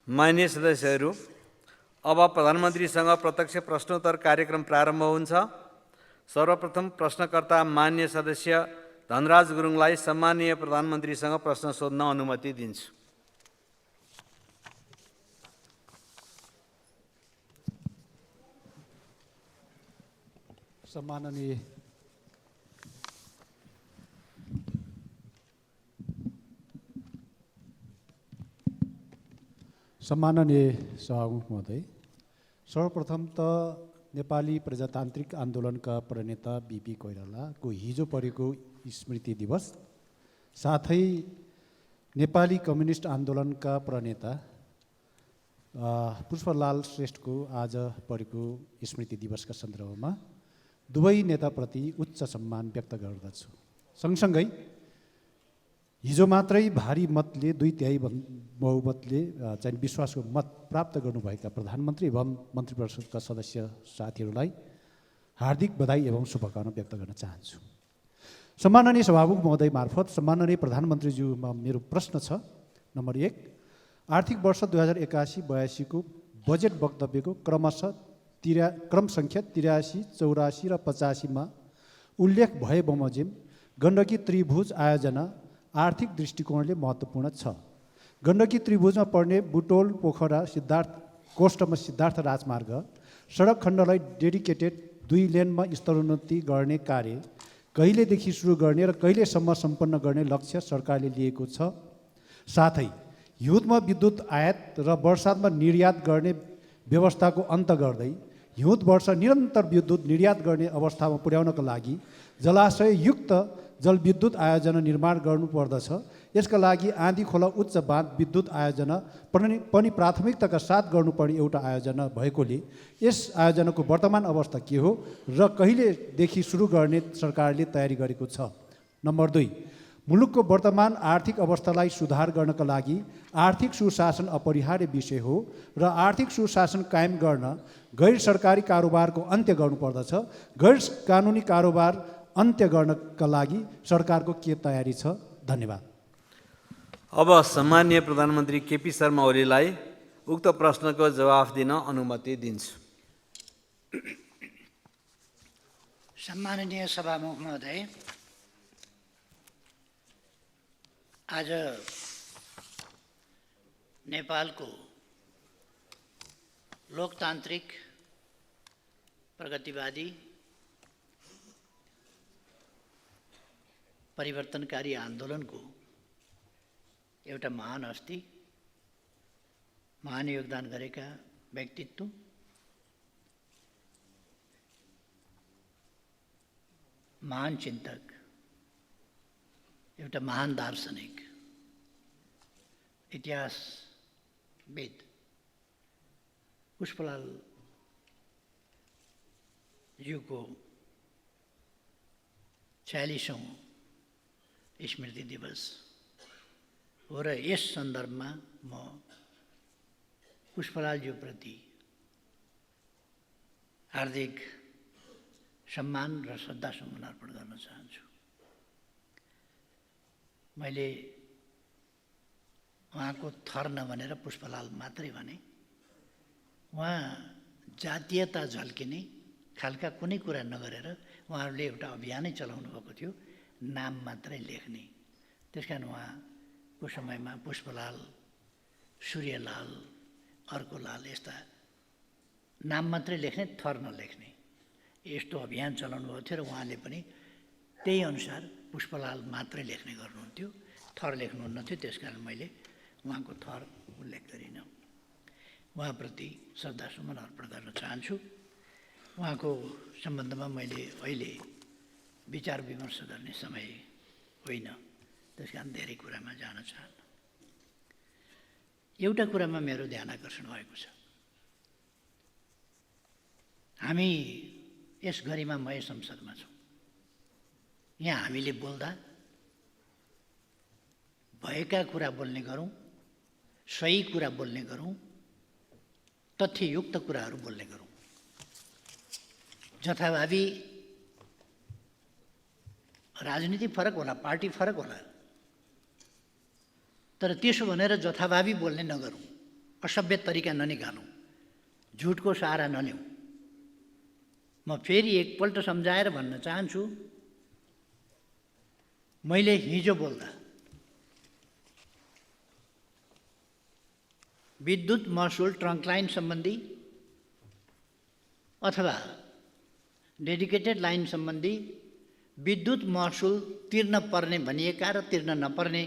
माननीय सदस्यहरू, अब प्रधानमन्त्रीसँग प्रत्यक्ष प्रश्नोत्तर कार्यक्रम प्रारम्भ हुन्छ। सर्वप्रथम प्रश्नकर्ता माननीय सदस्य धनराज गुरुङलाई सम्माननीय प्रधानमन्त्रीसँग प्रश्न सोध्न अनुमति दिन्छु। सम्माननीय सभामुख महोदय, सर्वप्रथम त नेपाली प्रजातान्त्रिक आन्दोलनका प्रणेता बीपी कोइरालाको हिजो परेको स्मृति दिवस, साथै नेपाली कम्युनिस्ट आन्दोलनका प्रणेता पुष्पलाल श्रेष्ठको आज परेको स्मृति दिवसका सन्दर्भमा दुवै नेताप्रति उच्च सम्मान व्यक्त गर्दछु। सँगसँगै हिजो मात्रै भारी मतले 2/3 बहुमतले चाहिँ विश्वासको मत प्राप्त गर्नुभएका प्रधानमन्त्री एवं मन्त्री परिषदका सदस्य साथीहरूलाई हार्दिक बधाई एवं शुभकामना व्यक्त गर्न चाहन्छु। सम्माननीय सभामुख महोदय मार्फत सम्माननीय प्रधानमन्त्रीज्यूमा मेरो प्रश्न छ। नम्बर 1, आर्थिक वर्ष 2081-82 को बजेट वक्तव्यको क्रम सङ्ख्या 83, 84 र 85 मा उल्लेख भए बमोजिम गण्डकी त्रिभुज आयोजना आर्थिक दृष्टिकोणले महत्त्वपूर्ण छ। गण्डकी त्रिभुजमा पर्ने बुटोल पोखरा कोष्ठमा सिद्धार्थ राजमार्ग सडक खण्डलाई डेडिकेटेड 2 लेनमा स्तरोन्नति गर्ने कार्य कहिलेदेखि सुरु गर्ने र कहिलेसम्म सम्पन्न गर्ने लक्ष्य सरकारले लिएको छ। साथै हिउँदमा विद्युत आयात र वर्षातमा निर्यात गर्ने व्यवस्थाको अन्त गर्दै हिउँद वर्ष निरन्तर विद्युत निर्यात गर्ने अवस्थामा पुर्याउनका लागि जलाशययुक्त जलविद्युत आयोजना निर्माण गर्नुपर्दछ। यसका लागि आँधी खोला उच्च बाँध विद्युत आयोजना पनि प्राथमिकताका साथ गर्नुपर्ने एउटा आयोजना भएकोले यस आयोजनाको वर्तमान अवस्था के हो र कहिलेदेखि सुरु गर्ने सरकारले तयारी गरेको छ। नम्बर 2, मुलुकको वर्तमान आर्थिक अवस्थालाई सुधार गर्नका लागि आर्थिक सुशासन अपरिहार्य विषय हो र आर्थिक सुशासन कायम गर्न गैर सरकारी कारोबारको अन्त्य गर्नुपर्दछ। गैर कानुनी कारोबार अन्त्य गर्नका लागि सरकारको के तयारी छ? धन्यवाद। अब सम्माननीय प्रधानमन्त्री केपी शर्मा ओलीलाई उक्त प्रश्नको जवाफ दिन अनुमति दिन्छु। सम्माननीय सभामुख महोदय, आज नेपालको लोकतान्त्रिक प्रगतिवादी परिवर्तनकारी आन्दोलनको एउटा महान हस्ती, महान योगदान गरेका व्यक्तित्व, महान चिन्तक, एउटा महान दार्शनिक, इतिहासविद पुष्पलाल ज्यूको 46औं स्मृति दिवस हो र यस सन्दर्भमा म पुष्पलालज्यूप्रति हार्दिक सम्मान र श्रद्धासुमन अर्पण गर्न चाहन्छु। मैले उहाँको थर नभनेर पुष्पलाल मात्रै भने। उहाँ जातीयता झल्किने खालका कुनै कुरा नगरेर उहाँहरूले एउटा अभियानै चलाउनु भएको थियो, नाम मात्रै लेख्ने। त्यसकारण उहाँको समयमा पुष्पलाल, सूर्यलाल, अर्कोलाल यस्ता नाम मात्रै लेख्ने, थर नलेख्ने यस्तो अभियान चलाउनु भएको थियो र उहाँले पनि त्यही अनुसार पुष्पलाल मात्रै लेख्ने गर्नुहुन्थ्यो, थर लेख्नुहुन्न थियो। त्यसकारण मैले उहाँको थर उल्लेख गरिनँ। उहाँप्रति श्रद्धासुमन अर्पण गर्न चाहन्छु। उहाँको सम्बन्धमा मैले अहिले विचार विमर्श गर्ने समय होइन, त्यसकारण धेरै कुरामा जान चाहन्न। एउटा कुरामा मेरो ध्यान आकर्षण भएको छ। हामी यस गरिमामय संसदमा छौँ। यहाँ हामीले बोल्दा भएका कुरा बोल्ने गरौँ, सही कुरा बोल्ने गरौँ, तथ्ययुक्त कुराहरू बोल्ने गरौँ। जथाभावी राजनीति फरक होला, पार्टी फरक होला, तर त्यसो भनेर जथाभावी बोल्ने नगरौँ। असभ्य तरिका ननिकालौँ, झुटको सहारा नलिउँ। म फेरि एकपल्ट सम्झाएर भन्न चाहन्छु, मैले हिजो बोल्दा विद्युत महसुल ट्रङ्क लाइन सम्बन्धी अथवा डेडिकेटेड लाइन सम्बन्धी विद्युत महसुल तिर्न पर्ने भनिएका र तिर्न नपर्ने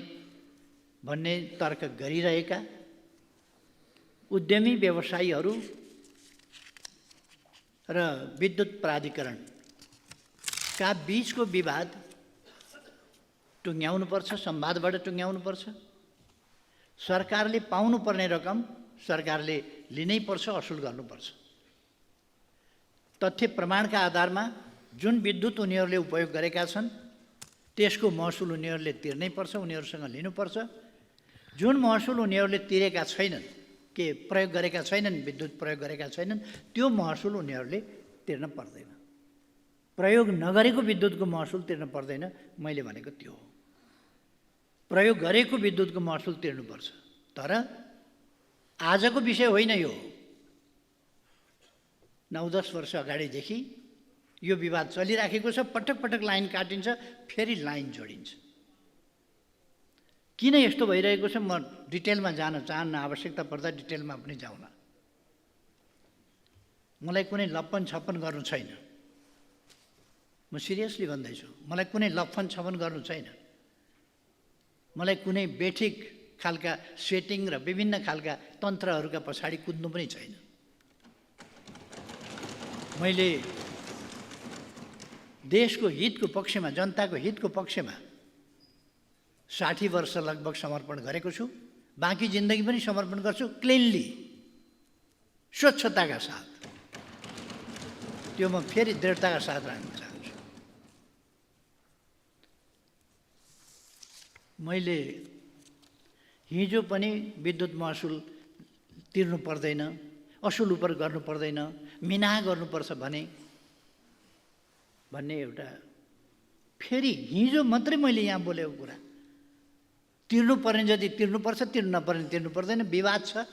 भन्ने तर्क गरिरहेका उद्यमी व्यवसायीहरू र विद्युत प्राधिकरणका बीचको विवाद टुङ्ग्याउनुपर्छ, संवादबाट टुङ्ग्याउनुपर्छ। सरकारले पाउनुपर्ने रकम सरकारले लिनै पर्छ, असुल गर्नुपर्छ। तथ्य प्रमाणका आधारमा जुन विद्युत उनीहरूले उपयोग गरेका छन् त्यसको महसुल उनीहरूले तिर्नै पर्छ, उनीहरूसँग लिनुपर्छ। जुन महसुल उनीहरूले तिरेका छैनन्, के प्रयोग गरेका छैनन्, विद्युत प्रयोग गरेका छैनन्, त्यो महसुल उनीहरूले तिर्न पर्दैन। प्रयोग नगरेको विद्युतको महसुल तिर्न पर्दैन, मैले भनेको त्यो हो। प्रयोग गरेको विद्युतको महसुल तिर्नुपर्छ। तर आजको विषय होइन यो। 9-10 वर्ष अगाडिदेखि यो विवाद चलिराखेको छ। पटक पटक लाइन काटिन्छ, फेरि लाइन जोडिन्छ। किन यस्तो भइरहेको छ म डिटेलमा जान चाहन्न, आवश्यकता पर्दा डिटेलमा पनि जाउला। मलाई कुनै लप्पन छप्पन गर्नु छैन, म सिरियसली भन्दैछु। मलाई कुनै लप्पन छप्पन गर्नु छैन। मलाई कुनै बेठिक खालका सेटिङ र विभिन्न खालका तन्त्रहरूका पछाडि कुद्नु पनि छैन। मैले देशको हितको पक्षमा, जनताको हितको पक्षमा 60 वर्ष लगभग समर्पण गरेको छु। बाँकी जिन्दगी पनि समर्पण गर्छु, क्लिनली, स्वच्छताका साथ। त्यो म फेरि दृढताका साथ राख्न चाहन्छु। मैले हिजो पनि विद्युत महसुल तिर्नु पर्दैन, असुल उप गर्नु पर्दैन, मिना गर्नुपर्छ भन्ने एउटा फेरि हिजो मात्रै मैले यहाँ बोलेको कुरा। तिर्नुपर्ने जति तिर्नुपर्छ, तिर्नु नपर्ने तिर्नु पर्दैन, विवाद छ,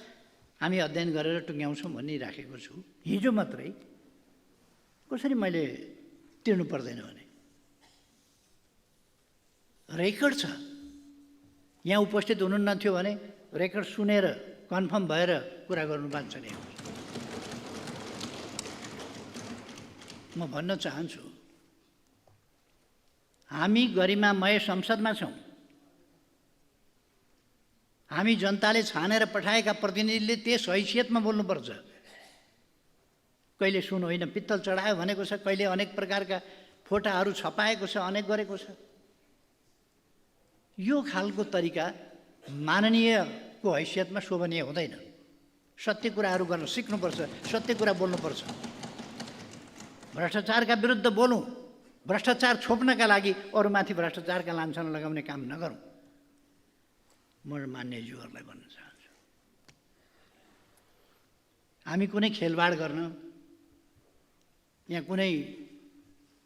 हामी अध्ययन गरेर टुङ्ग्याउँछौँ भनिराखेको छु। हिजो मात्रै कसरी मैले तिर्नु पर्दैन भने रेकर्ड छ। यहाँ उपस्थित हुनुहुन्न थियो भने रेकर्ड सुनेर कन्फर्म भएर कुरा गर्नु बाँच्छ नि। म भन्न चाहन्छु, हामी गरिमामय संसदमा छौँ। हामी जनताले छानेर पठाएका प्रतिनिधिले त्यस हैसियतमा बोल्नुपर्छ। कहिले सुन होइन पित्तल चढायो भनेको छ, कहिले अनेक प्रकारका फोटाहरू छपाएको छ, अनेक गरेको छ। यो खालको तरिका माननीयको हैसियतमा शोभनीय हुँदैन। सत्य कुराहरू गर्न सिक्नुपर्छ, सत्य कुरा बोल्नुपर्छ। भ्रष्टाचारका विरुद्ध बोलौँ, भ्रष्टाचार छोप्नका लागि अरूमाथि भ्रष्टाचारका लान्छना लगाउने काम नगरौँ। म मान्यज्यूहरूलाई भन्न चाहन्छु, हामी कुनै खेलवाड गर्न, यहाँ कुनै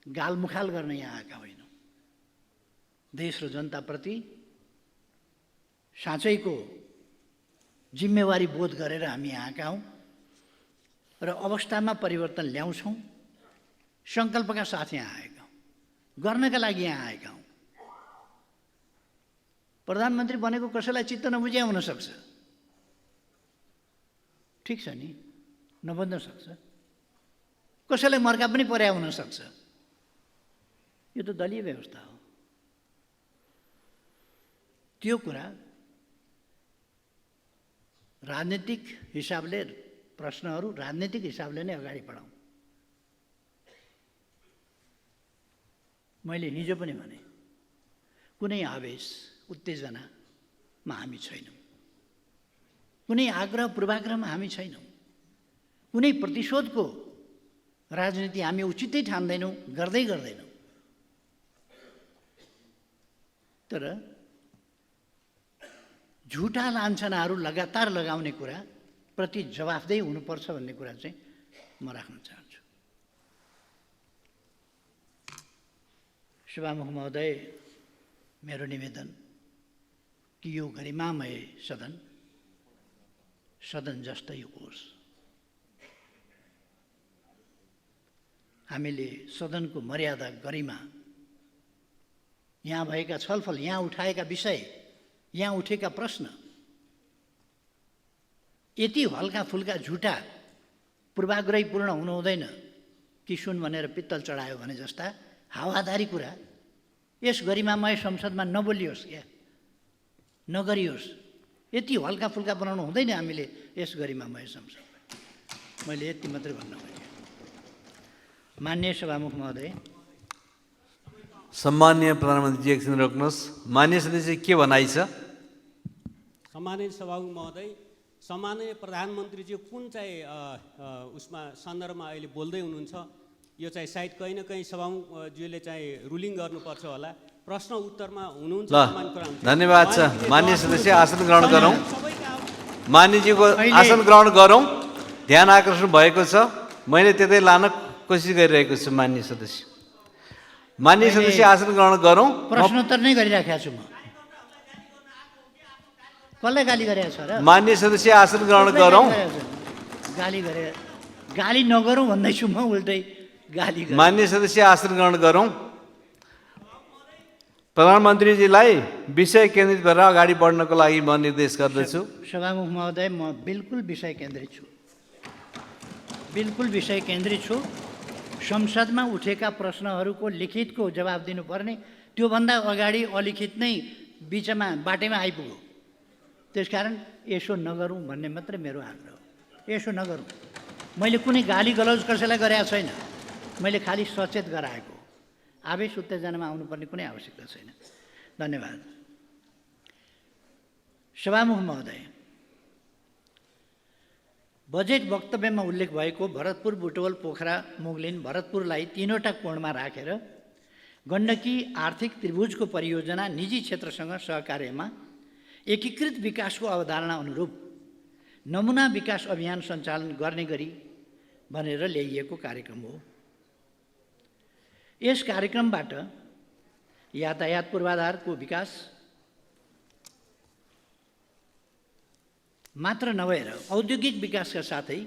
गालमुखाल गर्न यहाँ आएका होइनौँ। देश र जनताप्रति साँच्चैको जिम्मेवारी बोध गरेर हामी यहाँ आएका हौँ र अवस्थामा परिवर्तन ल्याउँछौँ। सङ्कल्पका साथ यहाँ आएका हौँ, गर्नका लागि यहाँ आएका हौँ। प्रधानमन्त्री बनेको कसैलाई चित्त नबुझ्या हुनसक्छ, ठिक छ नि, नबन्न सक्छ। कसैलाई मर्का पनि पर्या हुनसक्छ। यो त दलीय व्यवस्था हो। त्यो कुरा राजनीतिक हिसाबले, प्रश्नहरू राजनीतिक हिसाबले नै अगाडि बढाउँ। मैले हिजो पनि भने, कुनै आवेश उत्तेजनामा हामी छैनौँ, कुनै आग्रह पूर्वाग्रहमा हामी छैनौँ, कुनै प्रतिशोधको राजनीति हामी उचितै ठान्दैनौँ, गर्दैनौँ। तर झुटा लान्छनाहरू लगातार लगाउने कुरा प्रति जवाफदेही हुनुपर्छ भन्ने कुरा चाहिँ म राख्न चाहन्छु। सभामुख महोदय, मेरो निवेदन कि यो गरिमामय सदन सदन जस्तै होस्। हामीले सदनको मर्यादा गरिमा, यहाँ भएका छलफल, यहाँ उठाएका विषय, यहाँ उठेका प्रश्न यति हल्का फुल्का झुटा पूर्वाग्रहीपूर्ण हुनु हुँदैन कि सुन भनेर पित्तल चढायो भने जस्ता हावादारी कुरा यस गरिमामय संसदमा नबोलियोस्, क्या नगरियोस्। यति हल्का फुल्का बनाउनु हुँदैन हामीले यस गरिमामय संसदमा। मैले यति मात्रै भन्न खोजेँ। माननीय सभामुख महोदय, सम्माननीय प्रधानमन्त्रीजी एकछिन रोक्नुहोस्। मान्य सदस्य के भनाइ छ? सम्माननीय सभामुख महोदय, सम्माननीय प्रधानमन्त्रीजी कुन चाहिँ उसमा सन्दर्भमा अहिले बोल्दै हुनुहुन्छ, यो चाहिँ सायद कहीँ न कहीँ सभामुखज्यूले चाहिँ रुलिङ गर्नुपर्छ होला। प्रश्न उत्तरमा हुनुहुन्छ। धन्यवाद छ। मान्य सदस्य आसन ग्रहण गरौँ। मान्यजीको आसन ग्रहण गरौँ। ध्यान आकर्षण भएको छ, मैले त्यतै लान कोसिस गरिरहेको छु। मान्य सदस्य, मान्य सदस्य आसन ग्रहण गरौँ। प्रश्नोत्तर नै गरिराखेको छु म। कसलाई गाली गरेको छ र? मान्य सदस्य आसन ग्रहण गरौँ। गाली गरे, गाली नगरौँ भन्दैछु म, उल्टै गाली। मान्य सदस्य आसन ग्रहण गरौँ। प्रधानमन्त्रीजीलाई विषय केन्द्रित भएर अगाडि बढ्नको लागि म निर्देश गर्दछु। सभामुख महोदय, म बिल्कुल विषय केन्द्रित छु, बिल्कुल विषय केन्द्रित छु। संसदमा उठेका प्रश्नहरूको लिखितको जवाब दिनुपर्ने, त्योभन्दा अगाडि अलिखित नै बिचमा बाटैमा आइपुग्यो। त्यसकारण यसो नगरौँ भन्ने मात्रै मेरो आग्रह हो। यसो नगरौँ। मैले कुनै गाली गलौज कसैलाई गरेको छैन, मैले खालि सचेत गराएको। आवेश उत्तेजनामा आउनुपर्ने कुनै आवश्यकता छैन। धन्यवाद। सभामुख महोदय, बजेट वक्तव्यमा उल्लेख भएको भरतपुर, बुटवल, पोखरा, मुगलिन, भरतपुरलाई तीनवटा कोणमा राखेर गण्डकी आर्थिक त्रिभुजको परियोजना निजी क्षेत्रसँग सहकार्यमा एकीकृत विकासको अवधारणा अनुरूप नमुना विकास अभियान सञ्चालन गर्ने गरी भनेर ल्याइएको कार्यक्रम हो। यस कार्यक्रमबाट यातायात पूर्वाधारको विकास मात्र नभएर औद्योगिक विकासका साथै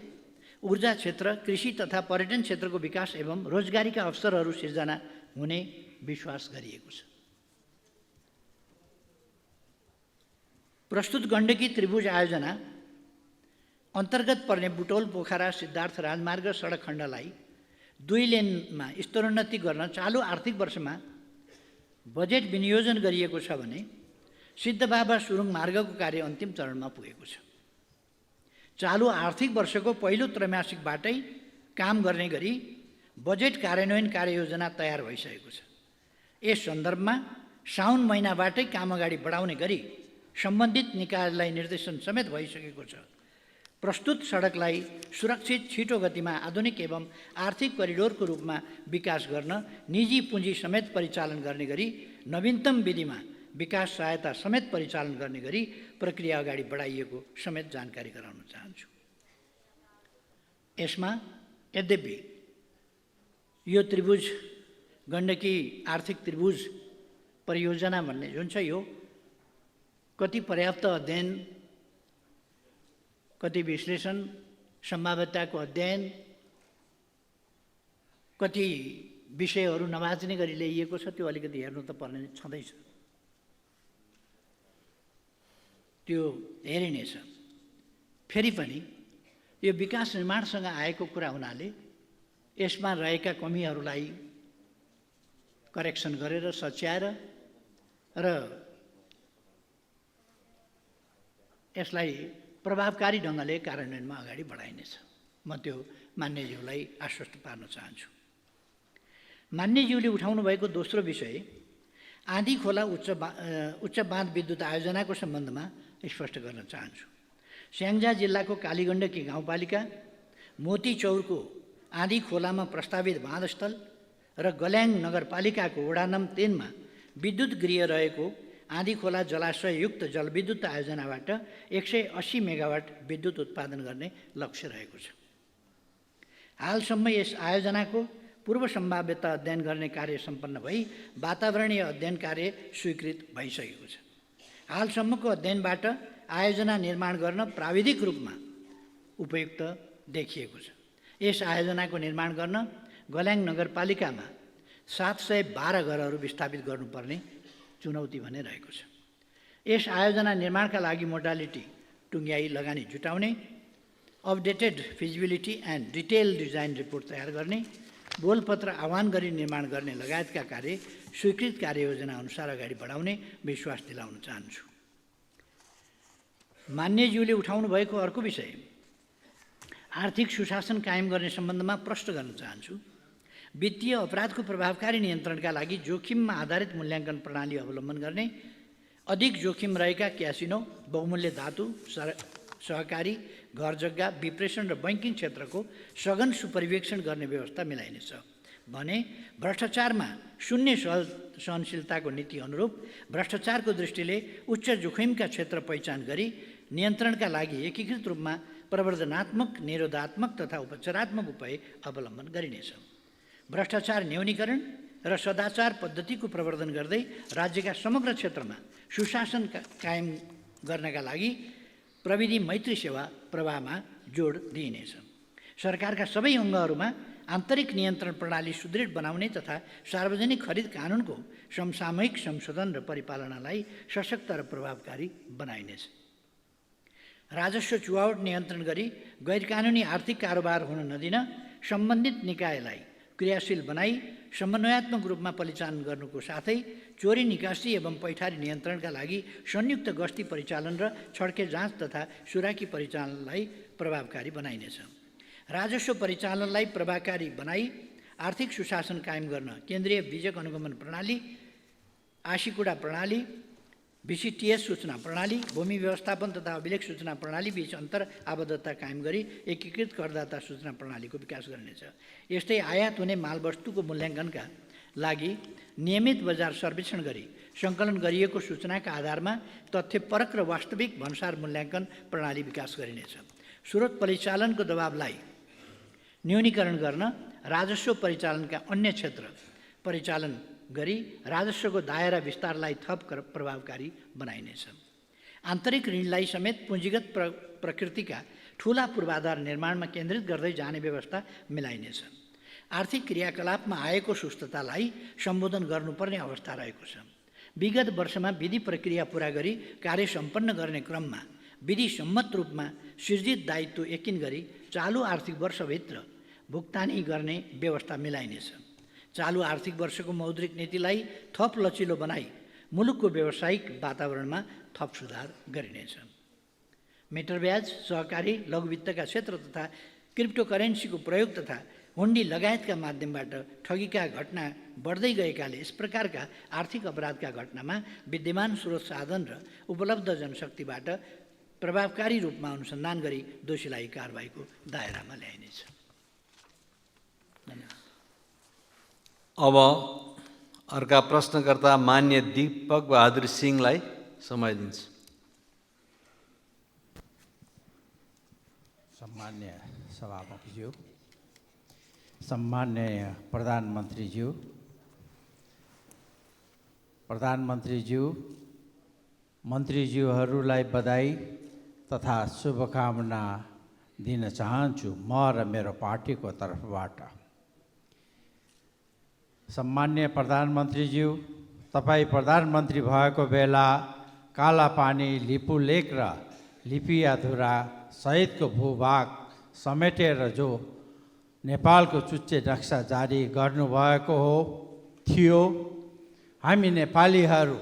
ऊर्जा क्षेत्र, कृषि तथा पर्यटन क्षेत्रको विकास एवं रोजगारीका अवसरहरू सिर्जना हुने विश्वास गरिएको छ। प्रस्तुत गण्डकी त्रिभुज आयोजना अन्तर्गत पर्ने बुटवल, पोखरा, सिद्धार्थ राजमार्ग सडक खण्डलाई 2 लेनमा स्तरोन्नति गर्न चालु आर्थिक वर्षमा बजेट विनियोजन गरिएको छ भने सिद्धबाबा सुरुङ मार्गको कार्य अन्तिम चरणमा पुगेको छ। चालु आर्थिक वर्षको पहिलो त्रैमासिकबाटै काम गर्ने गरी बजेट कार्यान्वयन कार्ययोजना तयार भइसकेको छ। यस सन्दर्भमा साउन महिनाबाटै काम अगाडि बढाउने गरी सम्बन्धित निकायलाई निर्देशन समेत भइसकेको छ। प्रस्तुत सडकलाई सुरक्षित, छिटो गतिमा आधुनिक एवं आर्थिक करिडोरको रूपमा विकास गर्न निजी पुँजी समेत परिचालन गर्ने गरी नवीनतम विधिमा विकास सहायता समेत परिचालन गर्ने गरी प्रक्रिया अगाडि बढाइएको समेत जानकारी गराउन चाहन्छु। यसमा यद्यपि यो त्रिभुज गण्डकी आर्थिक त्रिभुज परियोजना भन्ने जुन छ, यो कति पर्याप्त अध्ययन, कति विश्लेषण, सम्भाव्यताको अध्ययन, कति विषयहरू नभाच्ने गरी ल्याइएको छ, त्यो अलिकति हेर्नु त पर्ने छँदैछ। त्यो हेरिनेछ। फेरि पनि यो विकास निर्माणसँग आएको कुरा हुनाले यसमा रहेका कमीहरूलाई करेक्सन गरेर सच्याएर र यसलाई प्रभावकारी ढङ्गले कार्यान्वयनमा अगाडि बढाइनेछ। म त्यो मान्यज्यूलाई आश्वस्त पार्न चाहन्छु। मान्यज्यूले उठाउनु भएको दोस्रो विषय आँधी खोला उच्च बाँध विद्युत आयोजनाको सम्बन्धमा स्पष्ट गर्न चाहन्छु। स्याङ्जा जिल्लाको कालीगण्डकी गाउँपालिका मोती चौरको आँधी खोलामा प्रस्तावित बाँधस्थल र गल्याङ नगरपालिकाको वडा नम्बर 3 मा विद्युत गृह रहेको आँधी खोला जलाशययुक्त जलविद्युत आयोजनाबाट 180 मेगावाट विद्युत उत्पादन गर्ने लक्ष्य रहेको छ। हालसम्म यस आयोजनाको पूर्व सम्भाव्यता अध्ययन गर्ने कार्य सम्पन्न भई वातावरणीय अध्ययन कार्य स्वीकृत भइसकेको छ। हालसम्मको अध्ययनबाट आयोजना निर्माण गर्न प्राविधिक रूपमा उपयुक्त देखिएको छ। यस आयोजनाको निर्माण गर्न गल्याङ नगरपालिकामा 712 घरहरू विस्थापित गर्नुपर्ने चुनौती भने रहेको छ। यस आयोजना निर्माणका लागि मोडालिटी टुङ्ग्याई लगानी जुटाउने, updated feasibility and detail design report तयार गर्ने, बोलपत्र आह्वान गरी निर्माण गर्ने लगायतका कार्य स्वीकृत कार्ययोजना अनुसार अगाडि बढाउने विश्वास दिलाउन चाहन्छु। मान्यज्यूले उठाउनु भएको अर्को विषय आर्थिक सुशासन कायम गर्ने सम्बन्धमा प्रश्न गर्न चाहन्छु। वित्तीय अपराधको प्रभावकारी नियन्त्रणका लागि जोखिममा आधारित मूल्याङ्कन प्रणाली अवलम्बन गर्ने, अधिक जोखिम रहेका क्यासिनो, बहुमूल्य धातु, सहकारी, घर जग्गा, विप्रेषण र बैङ्किङ क्षेत्रको सघन सुपरिवेक्षण गर्ने व्यवस्था मिलाइनेछ भने भ्रष्टाचारमा शून्य सहनशीलताको नीति अनुरूप भ्रष्टाचारको दृष्टिले उच्च जोखिमका क्षेत्र पहिचान गरी नियन्त्रणका लागि एकीकृत रूपमा प्रवर्धनात्मक, निरोधात्मक तथा उपचारात्मक उपाय अवलम्बन गरिनेछ। भ्रष्टाचार न्यूनीकरण र सदाचार पद्धतिको प्रवर्धन गर्दै राज्यका समग्र क्षेत्रमा सुशासन कायम गर्नका लागि प्रविधि मैत्री सेवा प्रवाहमा जोड दिइनेछ। सरकारका सबै अङ्गहरूमा आन्तरिक नियन्त्रण प्रणाली सुदृढ बनाउने तथा सार्वजनिक खरिद कानुनको समसामयिक संशोधन र परिपालनालाई सशक्त र प्रभावकारी बनाइनेछ। राजस्व चुहावट नियन्त्रण गरी गैरकानुनी आर्थिक कारोबार हुन नदिन सम्बन्धित निकायलाई क्रियाशील बनाई समन्वयात्मक रूपमा परिचालन गर्नुको साथै चोरी निकासी एवं पैठारी नियन्त्रणका लागि संयुक्त गस्ती परिचालन र छड्के जाँच तथा सुराकी परिचालनलाई प्रभावकारी बनाइनेछ। राजस्व परिचालनलाई प्रभावकारी बनाई आर्थिक सुशासन कायम गर्न केन्द्रीय बीजक अनुगमन प्रणाली, आशीकुडा प्रणाली, VCTS सूचना प्रणाली, भूमि व्यवस्थापन तथा अभिलेख सूचना प्रणाली बीच अन्तर आबद्धता कायम गरी एकीकृत करदाता सूचना प्रणालीको विकास गरिनेछ। यस्तै आयात हुने मालवस्तुको मूल्याङ्कनका लागि नियमित बजार सर्वेक्षण गरी सङ्कलन गरिएको सूचनाका आधारमा तथ्यपरक र वास्तविक भन्सार मूल्याङ्कन प्रणाली विकास गरिनेछ। स्रोत परिचालनको दबावलाई न्यूनीकरण गर्न राजस्व परिचालनका अन्य क्षेत्र परिचालन गरी राजस्वको दायरा विस्तारलाई थप प्रभावकारी बनाइनेछ। आन्तरिक ऋणलाई समेत पुँजीगत प्रकृतिका ठूला पूर्वाधार निर्माणमा केन्द्रित गर्दै जाने व्यवस्था मिलाइनेछ। आर्थिक क्रियाकलापमा आएको सुस्ततालाई सम्बोधन गर्नुपर्ने अवस्था रहेको छ। विगत वर्षमा विधि प्रक्रिया पुरा गरी कार्य सम्पन्न गर्ने क्रममा विधि सम्मत रूपमा सृजित दायित्व यकिन गरी चालु आर्थिक वर्षभित्र भुक्तानी गर्ने व्यवस्था मिलाइनेछ। चालु आर्थिक वर्षको मौद्रिक नीतिलाई थप लचिलो बनाई मुलुकको व्यावसायिक वातावरणमा थप सुधार गरिनेछ। मिटर ब्याज, सहकारी, लघुवित्तका क्षेत्र तथा क्रिप्टोकरेन्सीको प्रयोग तथा हुन्डी लगायतका माध्यमबाट ठगीका घटना बढ्दै गएकाले यस प्रकारका आर्थिक अपराधका घटनामा विद्यमान स्रोत साधन र उपलब्ध जनशक्तिबाट प्रभावकारी रूपमा अनुसन्धान गरी दोषीलाई कारबाहीको दायरामा ल्याइनेछ। धन्यवाद। अब अर्का प्रश्नकर्ता मान्य दीपक बहादुर सिंहलाई समय दिन्छु। सम्मान्य सभामुखज्यू, सम्मान्य प्रधानमन्त्रीज्यू, मन्त्रीज्यूहरूलाई बधाई तथा शुभकामना दिन चाहन्छु म र मेरो पार्टीको तर्फबाट। सम्मान्य प्रधानमन्त्रीज्यू, तपाईँ प्रधानमन्त्री भएको बेला कालापानी, लिपुलेक र लिपियाधुरा सहितको भूभाग समेटेर जो नेपालको चुच्चे नक्सा जारी गर्नुभएको थियो, हामी नेपालीहरू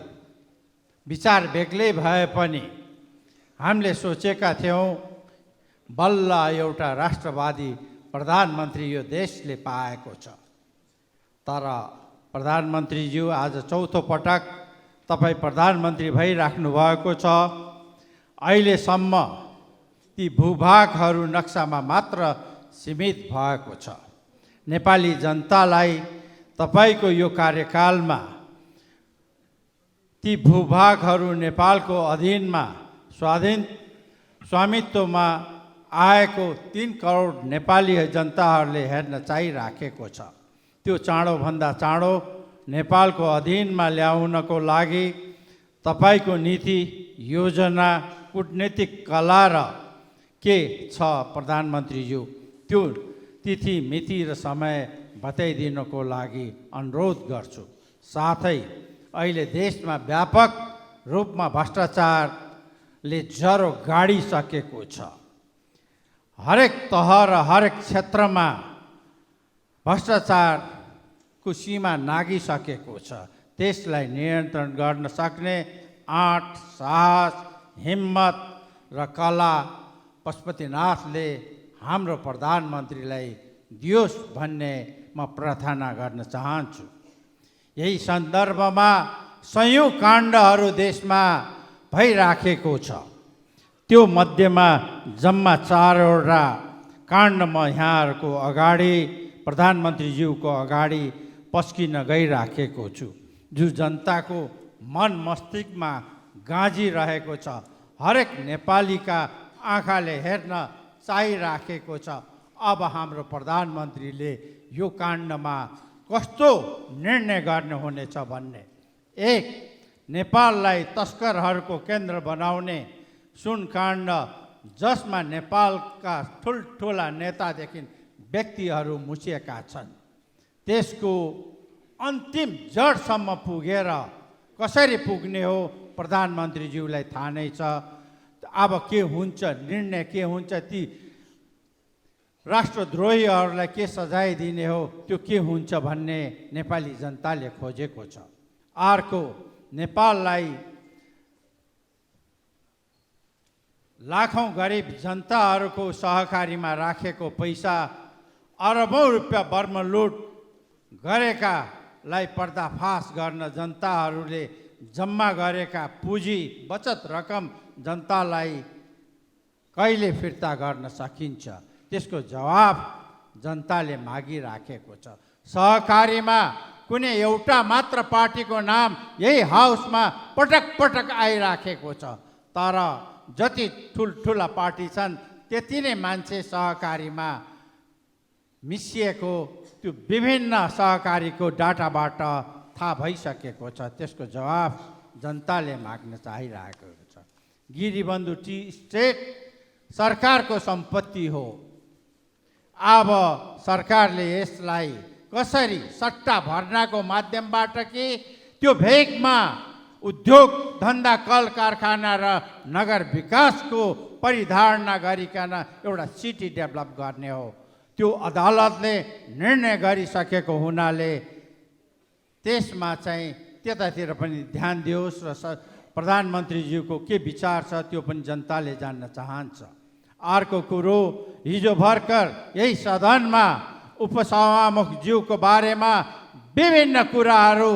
विचार बेग्लै भए पनि हामीले सोचेका थियौँ बल्ल एउटा राष्ट्रवादी प्रधानमन्त्री यो देशले पाएको छ। तर प्रधानमन्त्रीज्यू, आज चौथो पटक तपाईँ प्रधानमन्त्री भइराख्नु भएको छ। अहिलेसम्म ती भूभागहरू नक्सामा मात्र सीमित भएको छ। नेपाली जनतालाई तपाईँको यो कार्यकालमा ती भूभागहरू नेपालको अधीनमा स्वामित्वमा आएको 3 करोड नेपाली जनताहरूले हेर्न चाहिराखेको छ। त्यो चाँडोभन्दा चाँडो नेपालको अधीनमा ल्याउनको लागि तपाईँको नीति, योजना, कूटनीतिक कला र के छ प्रधानमन्त्रीज्यू त्यो तिथि मिति र समय बताइदिनको लागि अनुरोध गर्छु। साथै अहिले देशमा व्यापक रूपमा भ्रष्टाचारले ज्वरो गाडिसकेको छ। हरेक तह र हरेक क्षेत्रमा भ्रष्टाचारको सीमा नागिसकेको छ। त्यसलाई नियन्त्रण गर्न सक्ने आँट, साहस, हिम्मत र कला पशुपतिनाथले हाम्रो प्रधानमन्त्रीलाई दियोस् भन्ने म प्रार्थना गर्न चाहन्छु। यही सन्दर्भमा सयौँ काण्डहरू देशमा भइराखेको छ। त्यो मध्येमा जम्मा 4वटा काण्ड म यहाँहरूको अगाडि प्रधानमन्त्रीज्यूको अगाडि पस्किन गइराखेको छु, जो जनताको मन मस्तिष्कमा गाँजिरहेको छ। हरेक नेपालीका आँखाले हेर्न चाहिराखेको छ अब हाम्रो प्रधानमन्त्रीले यो काण्डमा कस्तो निर्णय गर्नुहुनेछ भन्ने। एक, नेपाललाई तस्करहरूको केन्द्र बनाउने सुनकाण्ड, जसमा नेपालका ठुल्ठुला नेतादेखि व्यक्तिहरू मुछिएका छन्, त्यसको अन्तिम जडसम्म पुगेर कसरी पुग्ने हो प्रधानमन्त्रीज्यूलाई थाहा नै छ। अब के हुन्छ, निर्णय के हुन्छ, ती राष्ट्रद्रोहीहरूलाई के सजाय दिने हो, त्यो के हुन्छ भन्ने नेपाली जनताले खोजेको छ। अर्को, नेपाललाई लाखौँ गरिब जनताहरूको सहकारीमा राखेको पैसा अरबौँ रुपियाँ बर्मलुट गरेकालाई पर्दाफास गर्न जनताहरूले जम्मा गरेका पुँजी बचत रकम जनतालाई कहिले फिर्ता गर्न सकिन्छ, त्यसको जवाफ जनताले मागिराखेको छ। सहकारीमा कुनै एउटा मात्र पार्टीको नाम यही हाउसमा पटक पटक आइराखेको छ, तर जति ठुल्ठुला पार्टी छन् त्यति नै मान्छे सहकारीमा मिसिएको त्यो विभिन्न सहकारीको डाटाबाट थाहा भइसकेको छ। त्यसको जवाफ जनताले माग्न चाहिरहेको छ। गिरीबन्धु टी स्टेट सरकारको सम्पत्ति हो। अब सरकारले यसलाई कसरी सट्टा भर्नाको माध्यमबाट कि त्यो भेगमा उद्योग धन्दा, कल कारखाना र नगर विकासको परिधारणा गरिकन एउटा सिटी डेभलप गर्ने हो, त्यो अदालतले निर्णय गरिसकेको हुनाले त्यसमा चाहिँ त्यतातिर पनि ध्यान दियोस् र प्रधानमन्त्रीज्यूको के विचार छ त्यो पनि जनताले जान्न चाहन्छ। अर्को कुरो, हिजो भर्खर यही सदनमा उपसभामुखज्यूको बारेमा विभिन्न कुराहरू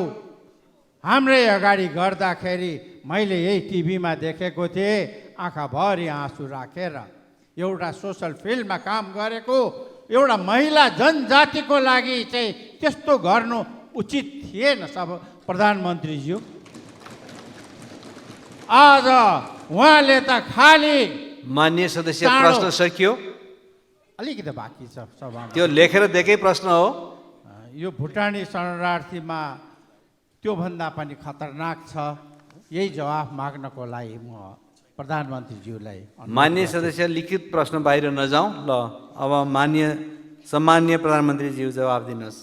हाम्रै अगाडि गर्दाखेरि मैले यही टिभीमा देखेको थिएँ, आँखाभरि आँसु राखेर। एउटा सोसल फिल्डमा काम गरेको एउटा महिला जनजातिको लागि चाहिँ त्यस्तो गर्नु उचित थिएन सब प्रधानमन्त्रीज्यू। आज उहाँले त खाली माननीय सदस्य प्रश्न सकियो, अलिकति बाँकी छ सभामा। त्यो लेखेर दिएकै प्रश्न हो। यो भुटानी शरणार्थीमा त्योभन्दा पनि खतरनाक छ। यही जवाफ माग्नको लागि म प्रधानमन्त्रीज्यूलाई माननीय सदस्य लिखित प्रश्न बाहिर नजाउँ। ल अब सम्माननीय प्रधानमन्त्रीज्यू जवाफ दिनुहोस्।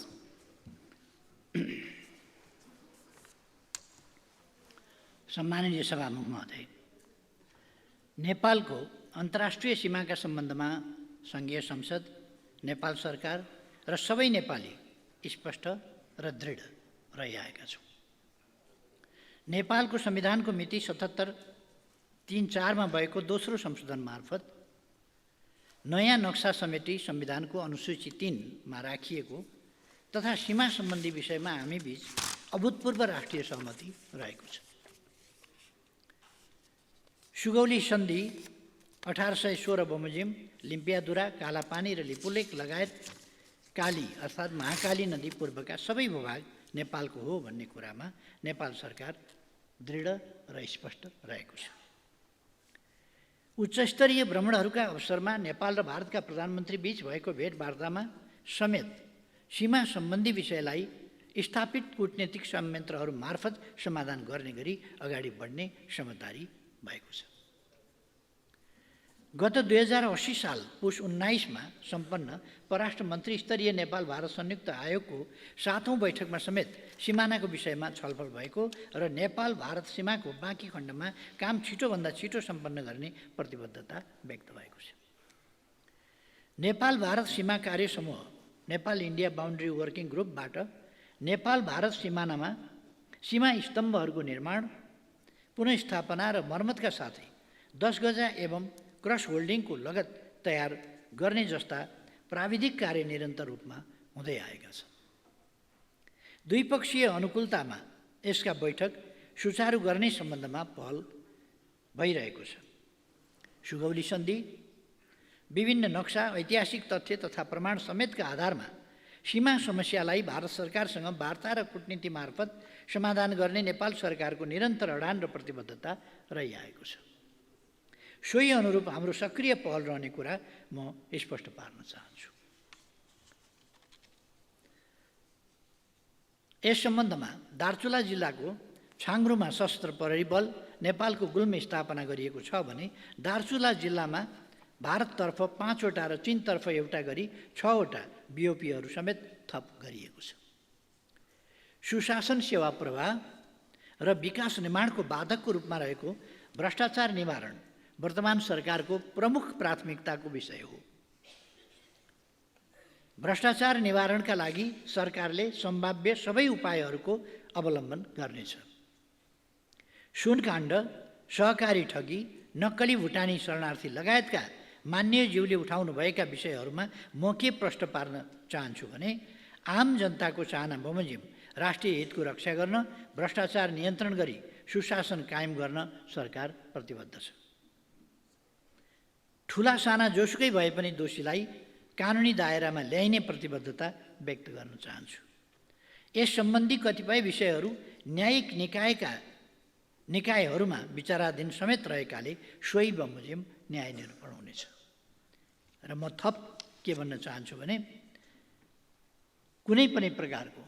सम्माननीय सभामुख महोदय, नेपालको अन्तर्राष्ट्रिय सीमाका सम्बन्धमा सङ्घीय संसद, नेपाल सरकार र सबै नेपाली स्पष्ट र दृढ रहिआएका छौँ। नेपालको संविधानको मिति 77-3-4 भएको दोस्रो संशोधन मार्फत नयाँ नक्सा समेटी संविधानको अनुसूची 3 मा राखिएको तथा सीमा सम्बन्धी विषयमा हामी बीच अभूतपूर्व राष्ट्रिय सहमति रहेको छ। सुगौली सन्धि 1816 बमोजिम, लिम्पियादुरा, कालापानी र लिपुलेक लगायत काली अर्थात् महाकाली नदी पूर्वका सबै भूभाग नेपालको हो भन्ने कुरामा नेपाल सरकार दृढ र स्पष्ट रहेको छ। उच्चस्तरीय भ्रमणहरूका अवसरमा नेपाल र भारतका प्रधानमन्त्री बीच भएको भेटवार्तामा समेत सीमा सम्बन्धी विषयलाई स्थापित कूटनीतिक संयन्त्रहरू मार्फत समाधान गर्ने गरी अगाडि बढ्ने समझदारी भएको छ। गत 2080 साल पुस 19मा सम्पन्न परराष्ट्र मन्त्री स्तरीय नेपाल भारत संयुक्त आयोगको 7औं बैठकमा समेत सिमानाको विषयमा छलफल भएको र नेपाल भारत सीमाको बाँकी खण्डमा काम छिटोभन्दा छिटो सम्पन्न गर्ने प्रतिबद्धता व्यक्त भएको छ। नेपाल भारत सीमा कार्य समूह नेपाल इन्डिया बाउन्ड्री वर्किङ ग्रुपबाट नेपाल भारत सिमानामा सीमा स्तम्भहरूको निर्माण, पुनर्स्थापना र मर्मतका साथै 10 गजा एवं क्रस होल्डिङको लगत तयार गर्ने जस्ता प्राविधिक कार्य निरन्तर रूपमा हुँदै आएका छन्। द्विपक्षीय अनुकूलतामा यसका बैठक सुचारू गर्ने सम्बन्धमा पहल भइरहेको छ। सुगौली सन्धि, विभिन्न नक्सा, ऐतिहासिक तथ्य तथा प्रमाण समेतका आधारमा सीमा समस्यालाई भारत सरकारसँग वार्ता र कूटनीति मार्फत समाधान गर्ने नेपाल सरकारको निरन्तर अडान र प्रतिबद्धता रहिआएको छ। सोही अनुरूप हाम्रो सक्रिय पहल रहने कुरा म स्पष्ट पार्न चाहन्छु। यस सम्बन्धमा दार्चुला जिल्लाको छाङ्ग्रुमा सशस्त्र प्रहरी बल नेपालको गुल्मे स्थापना गरिएको छ भने दार्चुला जिल्लामा भारततर्फ 5 वटा र चीनतर्फ एउटा गरी 6 वटा बिओपीहरू समेत थप गरिएको छ। सुशासन, सेवा प्रवाह र विकास निर्माणको बाधकको रूपमा रहेको भ्रष्टाचार निवारण वर्तमान सरकारको प्रमुख प्राथमिकताको विषय हो। भ्रष्टाचार निवारणका लागि सरकारले सम्भाव्य सबै उपायहरूको अवलम्बन गर्नेछ। सुनकाण्ड, सहकारी ठगी, नक्कली भुटानी शरणार्थी लगायतका मान्यज्यूले उठाउनुभएका विषयहरूमा म के प्रश्न पार्न चाहन्छु भने आम जनताको चाहना बमोजिम राष्ट्रिय हितको रक्षा गर्न, भ्रष्टाचार नियन्त्रण गरी सुशासन कायम गर्न सरकार प्रतिबद्ध छ। ठुला साना जोसुकै भए पनि दोषीलाई कानुनी दायरामा ल्याइने प्रतिबद्धता व्यक्त गर्न चाहन्छु। यस सम्बन्धी कतिपय विषयहरू न्यायिक निकायहरूमा विचाराधीन समेत रहेकाले सोही बमोजिम न्याय निरूपण हुनेछ। र म थप के भन्न चाहन्छु भने कुनै पनि प्रकारको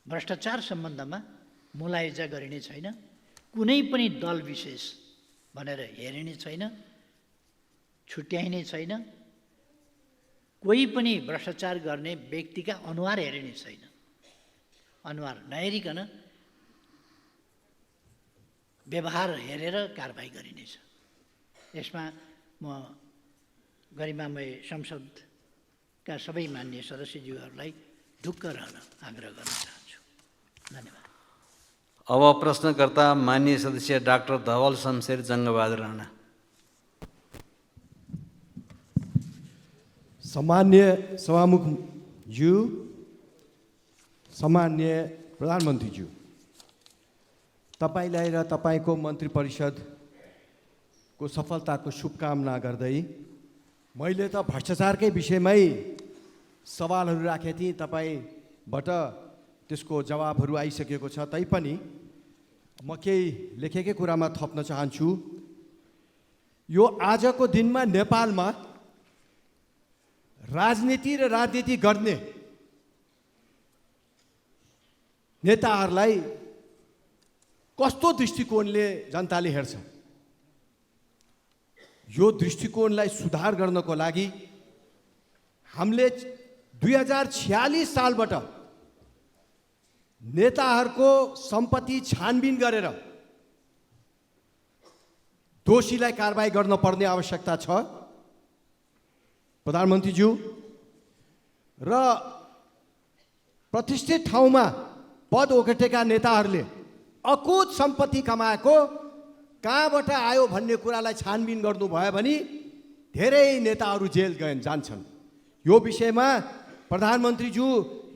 भ्रष्टाचार सम्बन्धमा मुलायजा गरिने छैन, कुनै पनि दल विशेष भनेर हेरिने छैन, छुट्याइने छैन, कोही पनि भ्रष्टाचार गर्ने व्यक्तिका अनुहार हेरिने छैन। अनुहार नहेरिकन व्यवहार हेरेर कारबाही गरिनेछ। यसमा म गरिमामय संसदका सबै मान्य सदस्यज्यूहरूलाई ढुक्क रहन आग्रह गर्न चाहन्छु। धन्यवाद। अब प्रश्नकर्ता मान्य सदस्य डाक्टर धवल शमशेर जङ्गबहादुर राणा। सम्मान्य सभामुखज्यू, सम्मान्य प्रधानमन्त्रीज्यू, तपाईँलाई र तपाईँको मन्त्री परिषदको सफलताको शुभकामना गर्दै मैले त भ्रष्टाचारकै विषयमै सवालहरू राखेको थिएँ, तपाईँबाट त्यसको जवाबहरू आइसकेको छ। तैपनि म केही लेखेकै कुरामा थप्न चाहन्छु। यो आजको दिनमा नेपालमा राजनीति र राजनीति गर्ने नेताहरूलाई कस्तो दृष्टिकोणले जनताले हेर्छ, यो दृष्टिकोणलाई सुधार गर्नको लागि हामीले 2046 सालबाट नेताहरूको सम्पत्ति छानबिन गरेर दोषीलाई कारबाही गर्न पर्ने आवश्यकता छ। प्रधानमन्त्रीज्यू, र प्रतिष्ठित ठाउँमा पद ओगटेका नेताहरूले अकुत सम्पत्ति कमाएको कहाँबाट आयो भन्ने कुरालाई छानबिन गर्नुभयो भने धेरै नेताहरू जेल जान्छन्। यो विषयमा प्रधानमन्त्रीज्यू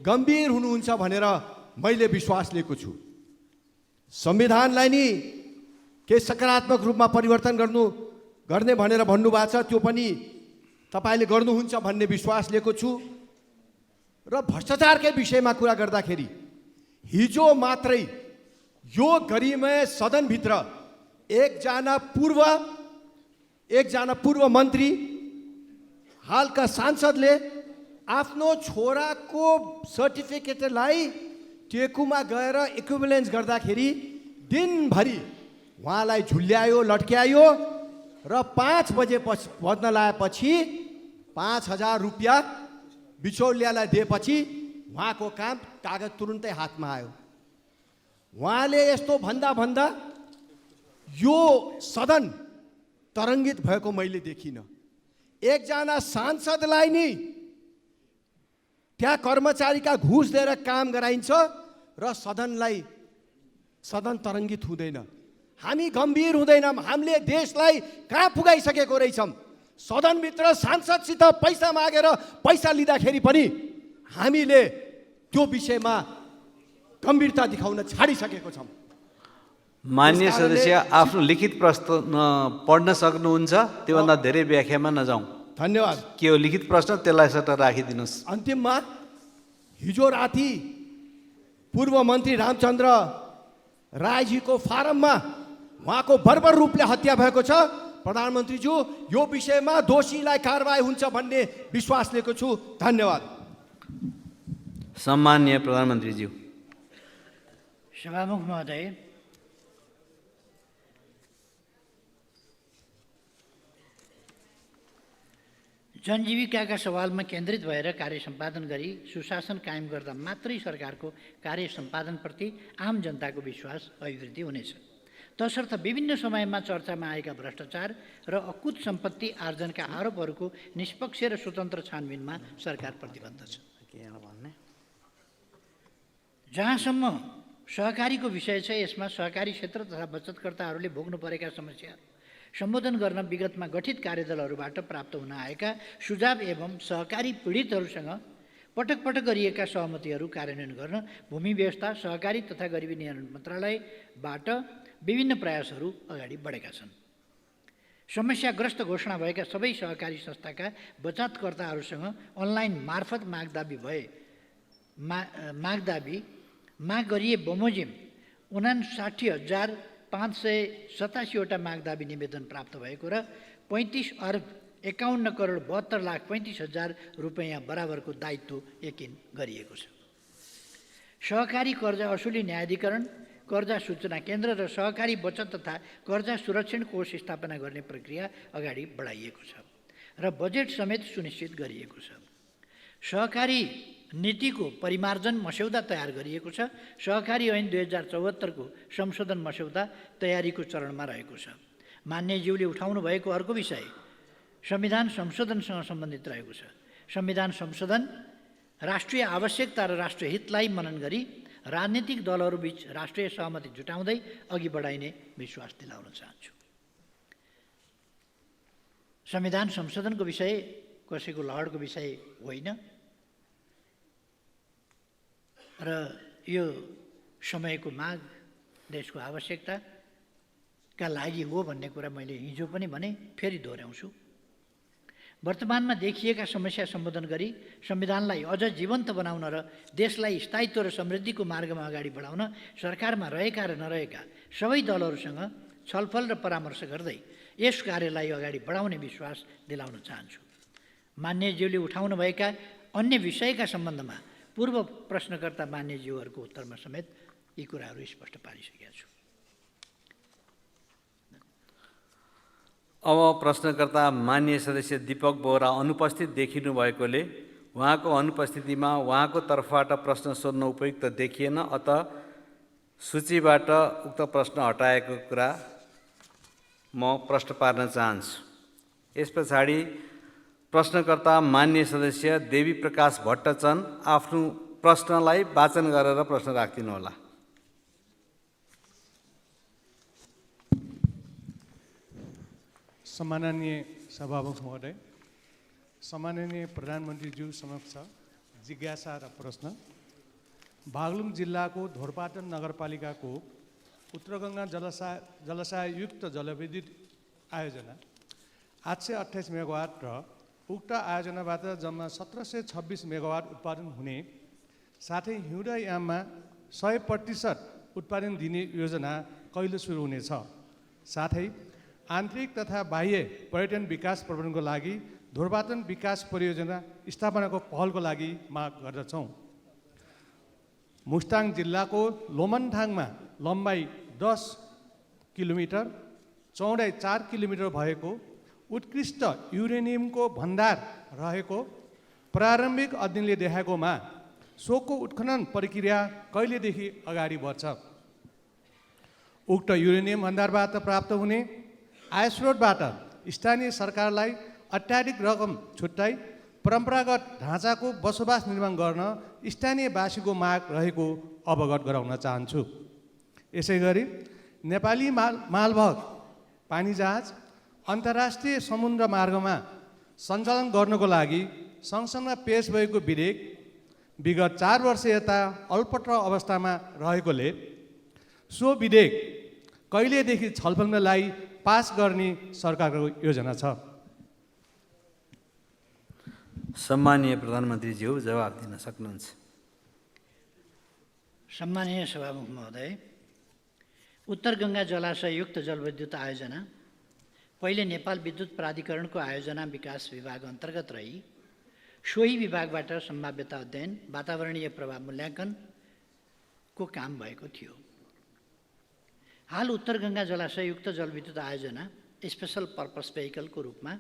गम्भीर हुनुहुन्छ भनेर मैले विश्वास लिएको छु। संविधानलाई नि के सकारात्मक रूपमा परिवर्तन गर्ने भनेर भन्नुभएको छ, त्यो पनि तपाईँले गर्नुहुन्छ भन्ने विश्वास लिएको छु। र भ्रष्टाचारकै विषयमा कुरा गर्दाखेरि हिजो मात्रै यो गरिमय सदनभित्र एकजना पूर्व मन्त्री, हालका सांसदले आफ्नो छोराको सर्टिफिकेटलाई टेकुमा गएर इक्विभलेन्स गर्दाखेरि दिनभरि उहाँलाई झुल्यायो, लट्क्यायो र 5 बजे बज्न लगाएपछि 5,000 रुपियाँ बिचौलियालाई दिएपछि उहाँको काम कागज तुरुन्तै हातमा आयो। उहाँले यस्तो भन्दा भन्दा यो सदन तरङ्गित भएको मैले देखिनँ। एकजना सांसदलाई नि त्यहाँ कर्मचारीका घुस दिएर काम गराइन्छ र सदन तरङ्गित हुँदैन। हामी गम्भीर हुँदैनौँ। हामीले देशलाई कहाँ पुगाइसकेको रहेछौँ। सदनभित्र सांसदसित पैसा मागेर पैसा लिँदाखेरि पनि हामीले त्यो विषयमा गम्भीरता देखाउन छाडिसकेको छौँ। मान्य त्यस कारणले- सदस्य आफ्नो लिखित प्रश्न पढ्न सक्नुहुन्छ, त्योभन्दा धेरै व्याख्यामा नजाउँ। धन्यवाद। के हो लिखित प्रश्न त्यसलाई सट्ट राखिदिनुहोस्। अन्तिममा हिजो राति पूर्व मन्त्री रामचन्द्र रायजीको फारममा उहाँको बर्बर रूपले हत्या भएको छ। प्रधानमन्त्रीज्यू, यो विषयमा दोषीलाई कारबाही हुन्छ भन्ने विश्वास लिएको छु। धन्यवाद। सम्माननीय प्रधानमन्त्रीज्यू। सभामुख महोदय, जनजीविकाका सवालमा केन्द्रित भएर कार्य सम्पादन गरी सुशासन कायम गर्दा मात्रै सरकारको कार्य सम्पादनप्रति आम जनताको विश्वास अभिवृद्धि हुनेछ। तसर्थ विभिन्न समयमा चर्चामा आएका भ्रष्टाचार र अकुत सम्पत्ति आर्जनका आरोपहरूको निष्पक्ष र स्वतन्त्र छानबिनमा सरकार प्रतिबद्ध छ। जहाँसम्म सहकारीको विषय छ, यसमा सहकारी क्षेत्र तथा बचतकर्ताहरूले भोग्नु परेका समस्या सम्बोधन गर्न विगतमा गठित कार्यदलहरूबाट प्राप्त हुन आएका सुझाव एवं सहकारी पीडितहरूसँग पटक पटक गरिएका सहमतिहरू कार्यान्वयन गर्न भूमि व्यवस्था, सहकारी तथा गरिबी निवारण मन्त्रालयबाट विभिन्न प्रयासहरू अगाडि बढेका छन्। समस्याग्रस्त घोषणा भएका सबै सहकारी संस्थाका बचतकर्ताहरूसँग अनलाइन मार्फत माग गरिए बमोजिम 59,587 वटा मागदाबी निवेदन प्राप्त भएको र 35,51,72,35,000 रुपैयाँ बराबरको दायित्व यकिन गरिएको छ। सहकारी कर्जा असुली न्यायाधिकरण, कर्जा सूचना केन्द्र र सहकारी बचत तथा कर्जा सुरक्षण कोष स्थापना गर्ने प्रक्रिया अगाडि बढाइएको छ र बजेट समेत सुनिश्चित गरिएको छ। सहकारी नीतिको परिमार्जन मस्यौदा तयार गरिएको छ। सहकारी ऐन 2074 को संशोधन मस्यौदा तयारीको चरणमा रहेको छ। मान्यज्यूले उठाउनु भएको अर्को विषय संविधान संशोधनसँग सम्बन्धित रहेको छ। संविधान संशोधन राष्ट्रिय आवश्यकता र राष्ट्रिय हितलाई मनन गरी राजनीतिक दलहरूबीच राष्ट्रिय सहमति जुटाउँदै अघि बढाइने विश्वास दिलाउन चाहन्छु। संविधान संशोधनको विषय कसैको लहरको विषय होइन र यो समयको माग, देशको आवश्यकताका लागि हो भन्ने कुरा मैले हिजो पनि भने, फेरि दोहोऱ्याउँछु। वर्तमानमा देखिएका समस्या सम्बोधन गरी संविधानलाई अझ जीवन्त बनाउन र देशलाई स्थायित्व र समृद्धिको मार्गमा अगाडि बढाउन सरकारमा रहेका र नरहेका सबै दलहरूसँग छलफल र परामर्श गर्दै यस कार्यलाई अगाडि बढाउने विश्वास दिलाउन चाहन्छु। मान्यज्यूले उठाउनुभएका अन्य विषयका सम्बन्धमा पूर्व प्रश्नकर्ता मान्यज्यूहरूको उत्तरमा समेत यी कुराहरू स्पष्ट पारिसकेका छु। अब प्रश्नकर्ता मान्य सदस्य दीपक बोहरा अनुपस्थित देखिनु भएकोले उहाँको अनुपस्थितिमा उहाँको तर्फबाट प्रश्न सोध्न उपयुक्त देखिएन, अत सूचीबाट उक्त प्रश्न हटाएको कुरा म प्रश्न पार्न चाहन्छु। यस पछाडि प्रश्नकर्ता मान्य सदस्य देवी प्रकाश भट्टचन्द आफ्नो प्रश्नलाई वाचन गरेर प्रश्न राखिदिनुहोला। सम्माननीय सभामुख महोदय, सम्माननीय प्रधानमन्त्रीज्यू समक्ष जिज्ञासा र प्रश्न। बागलुङ जिल्लाको धोरपाटन नगरपालिकाको उत्तरगङ्गा जलाशययुक्त जलविद्युत आयोजना 828 मेगावाट र उक्त आयोजनाबाट जम्मा 1726 मेगावाट उत्पादन हुने साथै हिउँदे याममा 100% उत्पादन दिने योजना कहिले सुरु हुनेछ? साथै आन्तरिक तथा बाह्य पर्यटन विकास प्रबन्धनको लागि धोरपाटन विकास परियोजना स्थापनाको पहलको लागि माग गर्दछौँ। मुस्ताङ जिल्लाको लोमनथाङमा लम्बाइ 10 किलोमिटर, चौडाइ 4 किलोमिटर भएको उत्कृष्ट युरेनियमको भण्डार रहेको प्रारम्भिक अध्ययनले देखाएकोमा सोको उत्खनन प्रक्रिया कहिलेदेखि अगाडि बढ्छ? उक्त युरेनियम भण्डारबाट प्राप्त हुने आय स्रोतबाट स्थानीय सरकारलाई अत्याधिक रकम छुट्याई परम्परागत ढाँचाको बसोबास निर्माण गर्न स्थानीयवासीको माग रहेको अवगत गराउन चाहन्छु। यसै गरी नेपाली मालवाहक पानीजहाज अन्तर्राष्ट्रिय समुद्र मार्गमा सञ्चालन गर्नको लागि संसदमा पेश भएको विधेयक विगत 4 वर्ष यता अल्पत्र अवस्थामा रहेकोले सो विधेयक कहिलेदेखि छलफलमा लाई पास गर्ने सरकारको योजना छ? सम्मानीय प्रधानमन्त्रीज्यू जवाब दिन सक्नुहुन्छ। सम्मानीय सभामुख महोदय, उत्तर गङ्गा जलाशययुक्त जलविद्युत आयोजना पहिले नेपाल विद्युत प्राधिकरणको आयोजना विकास विभाग अन्तर्गत रही सोही विभागबाट सम्भाव्यता अध्ययन, वातावरणीय प्रभाव मूल्याङ्कनको काम भएको थियो। हाल उत्तर गङ्गा जलाशययुक्त जलविद्युत आयोजना स्पेशल पर्पस भेहिकलको रूपमा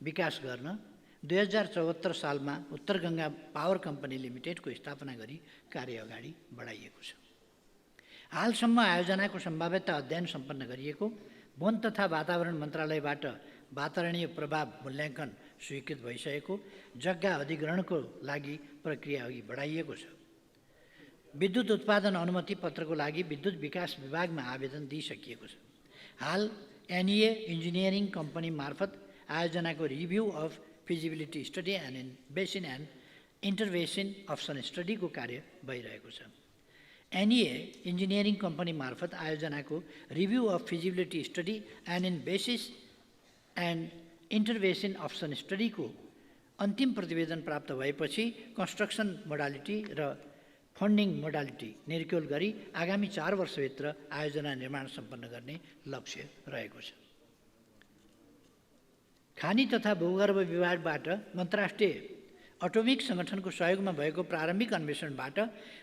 विकास गर्न 2074 सालमा उत्तर गङ्गा पावर कम्पनी लिमिटेडको स्थापना गरी कार्य अगाडि बढाइएको छ। हालसम्म आयोजनाको सम्भाव्यता अध्ययन सम्पन्न गरिएको, वन तथा वातावरण मन्त्रालयबाट वातावरणीय प्रभाव मूल्याङ्कन स्वीकृत भइसकेको, जग्गा अधिग्रहणको लागि प्रक्रिया अघि बढाइएको छ। विद्युत उत्पादन अनुमति पत्रको लागि विद्युत विकास विभागमा आवेदन दिइसकिएको छ। हाल एनईए इन्जिनियरिङ कम्पनी मार्फत आयोजनाको review of feasibility study and basin and intervention option स्टडीको कार्य भइरहेको छ। एनईए इन्जिनियरिङ कम्पनी मार्फत आयोजनाको review of feasibility study and in basis and intervention option स्टडीको अन्तिम प्रतिवेदन प्राप्त भएपछि कन्स्ट्रक्सन मोडालिटी र फन्डिङ मोडालिटी निर्क्युल गरी आगामी 4 वर्षभित्र आयोजना निर्माण सम्पन्न गर्ने लक्ष्य रहेको छ। खानी तथा भूगर्भ विभागबाट अन्तर्राष्ट्रिय अटोमिक सङ्गठनको सहयोगमा भएको प्रारम्भिक अन्वेषणबाट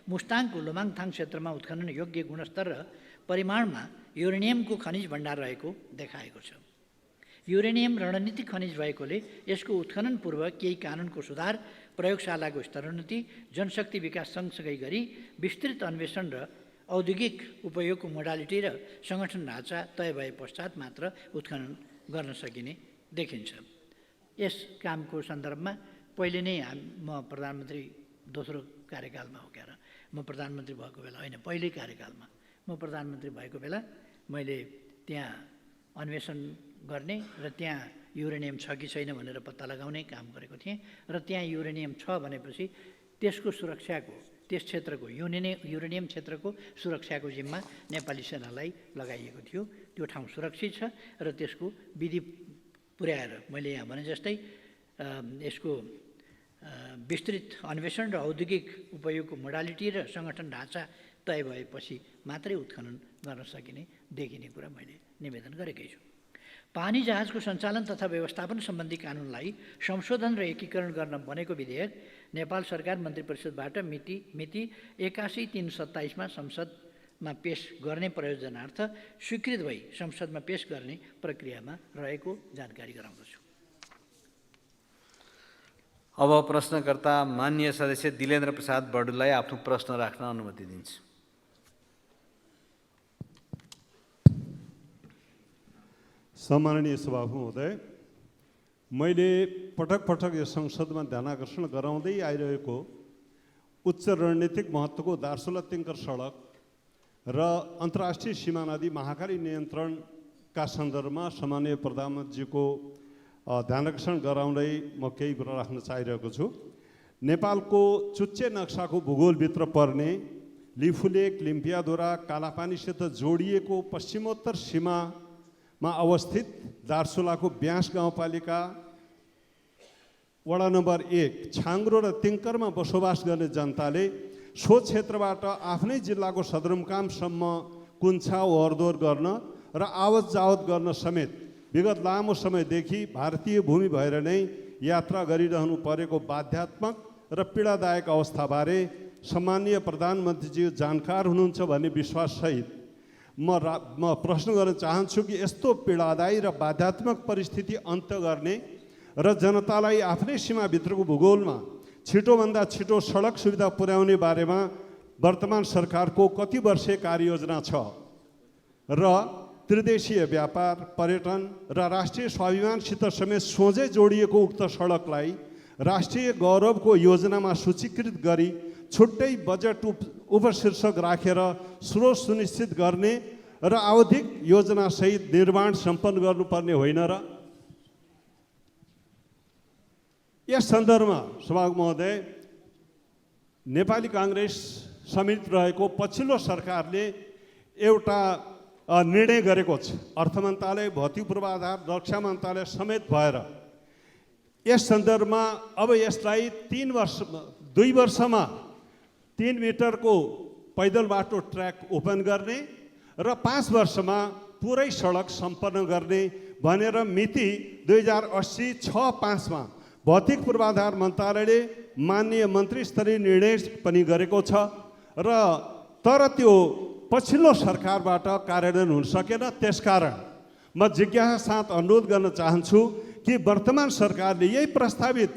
मुस्ताङको लोमाङथाङ क्षेत्रमा उत्खनन योग्य गुणस्तर र परिमाणमा युरेनियमको खनिज भण्डार रहेको देखाएको छ। युरेनियम रणनीतिक खनिज भएकोले यसको उत्खनन पूर्व केही कानुनको सुधार, प्रयोगशालाको स्तरोन्नति, जनशक्ति विकास सँगसँगै गरी विस्तृत अन्वेषण र औद्योगिक उपयोगको मोडालिटी र सङ्गठन ढाँचा तय भए पश्चात मात्र उत्खनन गर्न सकिने देखिन्छ। यस कामको सन्दर्भमा पहिले नै म प्रधानमन्त्री दोस्रो कार्यकालमा हो क्यार म प्रधानमन्त्री भएको बेला होइन, पहिल्यै कार्यकालमा म प्रधानमन्त्री भएको बेला मैले त्यहाँ अन्वेषण गर्ने र त्यहाँ युरेनियम छ कि छैन भनेर पत्ता लगाउने काम गरेको थिएँ र त्यहाँ युरेनियम छ भनेपछि त्यसको सुरक्षाको, त्यस क्षेत्रको युरेनियम क्षेत्रको सुरक्षाको जिम्मा नेपाली सेनालाई लगाइएको थियो। त्यो ठाउँ सुरक्षित छ र त्यसको विधि पुर्याएर मैले यहाँ भने जस्तै यसको विस्तृत अन्वेषण र औद्योगिक उपयोगको मोडालिटी र सङ्गठन ढाँचा तय भएपछि मात्रै उत्खनन गर्न सकिने देखिने कुरा मैले निवेदन गरेकै छु। पानी जहाजको सञ्चालन तथा व्यवस्थापन सम्बन्धी कानुनलाई संशोधन र एकीकरण गर्न बनेको विधेयक नेपाल सरकार मन्त्री परिषदबाट मिति 81/3/27 संसदमा पेश गर्ने प्रयोजनार्थ स्वीकृत भई संसदमा पेश गर्ने प्रक्रियामा रहेको जानकारी गराउँदछु। अब प्रश्नकर्ता माननीय सदस्य दिलेन्द्र प्रसाद बडुलाई आफ्नो प्रश्न राख्न अनुमति दिन्छु। सम्माननीय सभामुख महोदय, मैले पटक पटक यो संसदमा ध्यानाकर्षण गराउँदै आइरहेको उच्च रणनीतिक महत्त्वको दार्चुला तिङ्कर सडक र अन्तर्राष्ट्रिय सीमा नदी महाकाली नियन्त्रणका सन्दर्भमा सम्माननीय प्रधानमन्त्रीको ध्यानाकर्षण गराउँदै म केही कुरा राख्न चाहिरहेको छु। नेपालको चुच्चे नक्साको भूगोलभित्र पर्ने लिफुलेक, लिम्पियाधुरा, कालापानीसित जोडिएको पश्चिमोत्तर सीमामा अवस्थित दार्चुलाको ब्यास गाउँपालिका वडा नम्बर 1 छाङ्ग्रो र तिङ्करमा बसोबास गर्ने जनताले सो क्षेत्रबाट आफ्नै जिल्लाको सदरमुकामसम्म कुन्छा ओहोरदोहोर गर्न र आवत जावत गर्न समेत विगत लामो समयदेखि भारतीय भूमि भएर नै यात्रा गरिरहनु परेको बाध्यात्मक र पीडादायक अवस्थाबारे सम्माननीय प्रधानमन्त्रीज्यू जानकार हुनुहुन्छ भन्ने विश्वाससहित म प्रश्न गर्न चाहन्छु कि यस्तो पीडादायी र बाध्यात्मक परिस्थिति अन्त्य गर्ने र जनतालाई आफ्नै सीमाभित्रको भूगोलमा छिटोभन्दा छिटो सडक सुविधा पुर्याउने बारेमा वर्तमान सरकारको कति वर्षीय कार्ययोजना छ र त्रिदेशीय व्यापार, पर्यटन र राष्ट्रिय स्वाभिमानसित समेत सोझै जोडिएको उक्त सडकलाई राष्ट्रिय गौरवको योजनामा सूचीकृत गरी छुट्टै बजेट उपशीर्षक राखेर स्रोत सुनिश्चित गर्ने र आवधिक योजनासहित निर्माण सम्पन्न गर्नुपर्ने होइन र? यस सन्दर्भमा सभामुख महोदय, नेपाली काङ्ग्रेस समेत रहेको पछिल्लो सरकारले एउटा निर्णय गरेको छ। अर्थ मन्त्रालय, भौतिक पूर्वाधार, रक्षा मन्त्रालय समेत भएर यस सन्दर्भमा अब यसलाई 2 वर्षमा 3 मिटरको पैदल बाटो ट्र्याक ओपन गर्ने र 5 वर्षमा पुरै सडक सम्पन्न गर्ने भनेर मिति 2080-6-5 भौतिक पूर्वाधार मन्त्रालयले माननीय मन्त्री स्तरीय निर्णय पनि गरेको छ र तर त्यो पछिल्लो सरकारबाट कार्यान्वयन हुन सकेन। त्यसकारण म जिज्ञासा साथ अनुरोध गर्न चाहन्छु कि वर्तमान सरकारले यही प्रस्तावित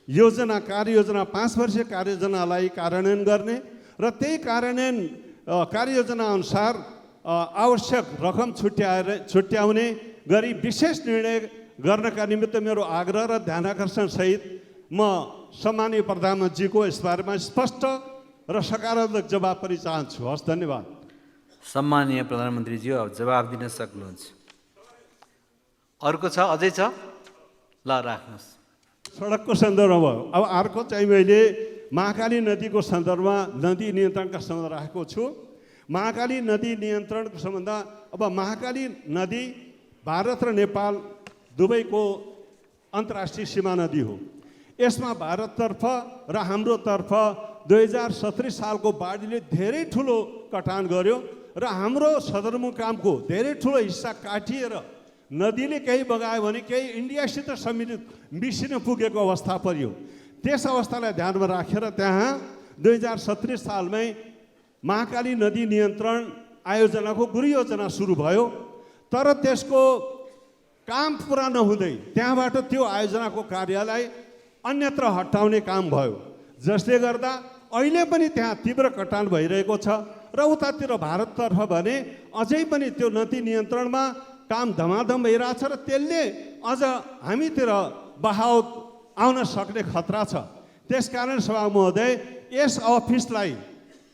योजना, कार्ययोजना, 5 वर्षीय कार्ययोजनालाई कार्यान्वयन गर्ने र त्यही कार्यान्वयन कार्ययोजना अनुसार आवश्यक रकम छुट्याउने गरी विशेष निर्णय गर्नका निमित्त मेरो आग्रह र ध्यानाकर्षण सहित म सम्माननीय प्रधानमन्त्रीको यस बारेमा स्पष्ट र सकारात्मक जवाब पनि चाहन्छु। हस्, धन्यवाद। सम्माननीय प्रधानमन्त्रीज्यू, अब जवाब दिन सक्नुहुन्छ। अर्को छ? अझै छ? ल, राख्नुहोस्। सडकको सन्दर्भमा भयो। अब अर्को चाहिँ मैले महाकाली नदीको सन्दर्भमा नदी नियन्त्रणका सम्बन्ध राखेको छु। महाकाली नदी नियन्त्रणको सम्बन्ध, अब महाकाली नदी भारत र नेपाल दुवैको अन्तर्राष्ट्रिय सीमा नदी हो। यसमा भारततर्फ र हाम्रोतर्फ 2017 सालको बाढीले धेरै ठुलो कटान गर्यो र हाम्रो सदरमुकामको धेरै ठुलो हिस्सा काटिएर नदीले केही बगायो भने केही इन्डियासित मिसिन पुगेको अवस्था पर्यो। त्यस अवस्थालाई ध्यानमा राखेर त्यहाँ 2017 सालमै महाकाली नदी नियन्त्रण आयोजनाको गृह योजना सुरु भयो। तर त्यसको काम पुरा नहुँदै त्यहाँबाट त्यो आयोजनाको कार्यलाई अन्यत्र हटाउने काम भयो, जसले गर्दा अहिले पनि त्यहाँ तीव्र कटान भइरहेको छ र उतातिर भारततर्फ भने अझै पनि त्यो नदी नियन्त्रणमा काम धमाधम भइरहेछ र त्यसले अझ हामीतिर बहाव आउन सक्ने खतरा छ। त्यसकारण सभामुख महोदय, यस अफिसलाई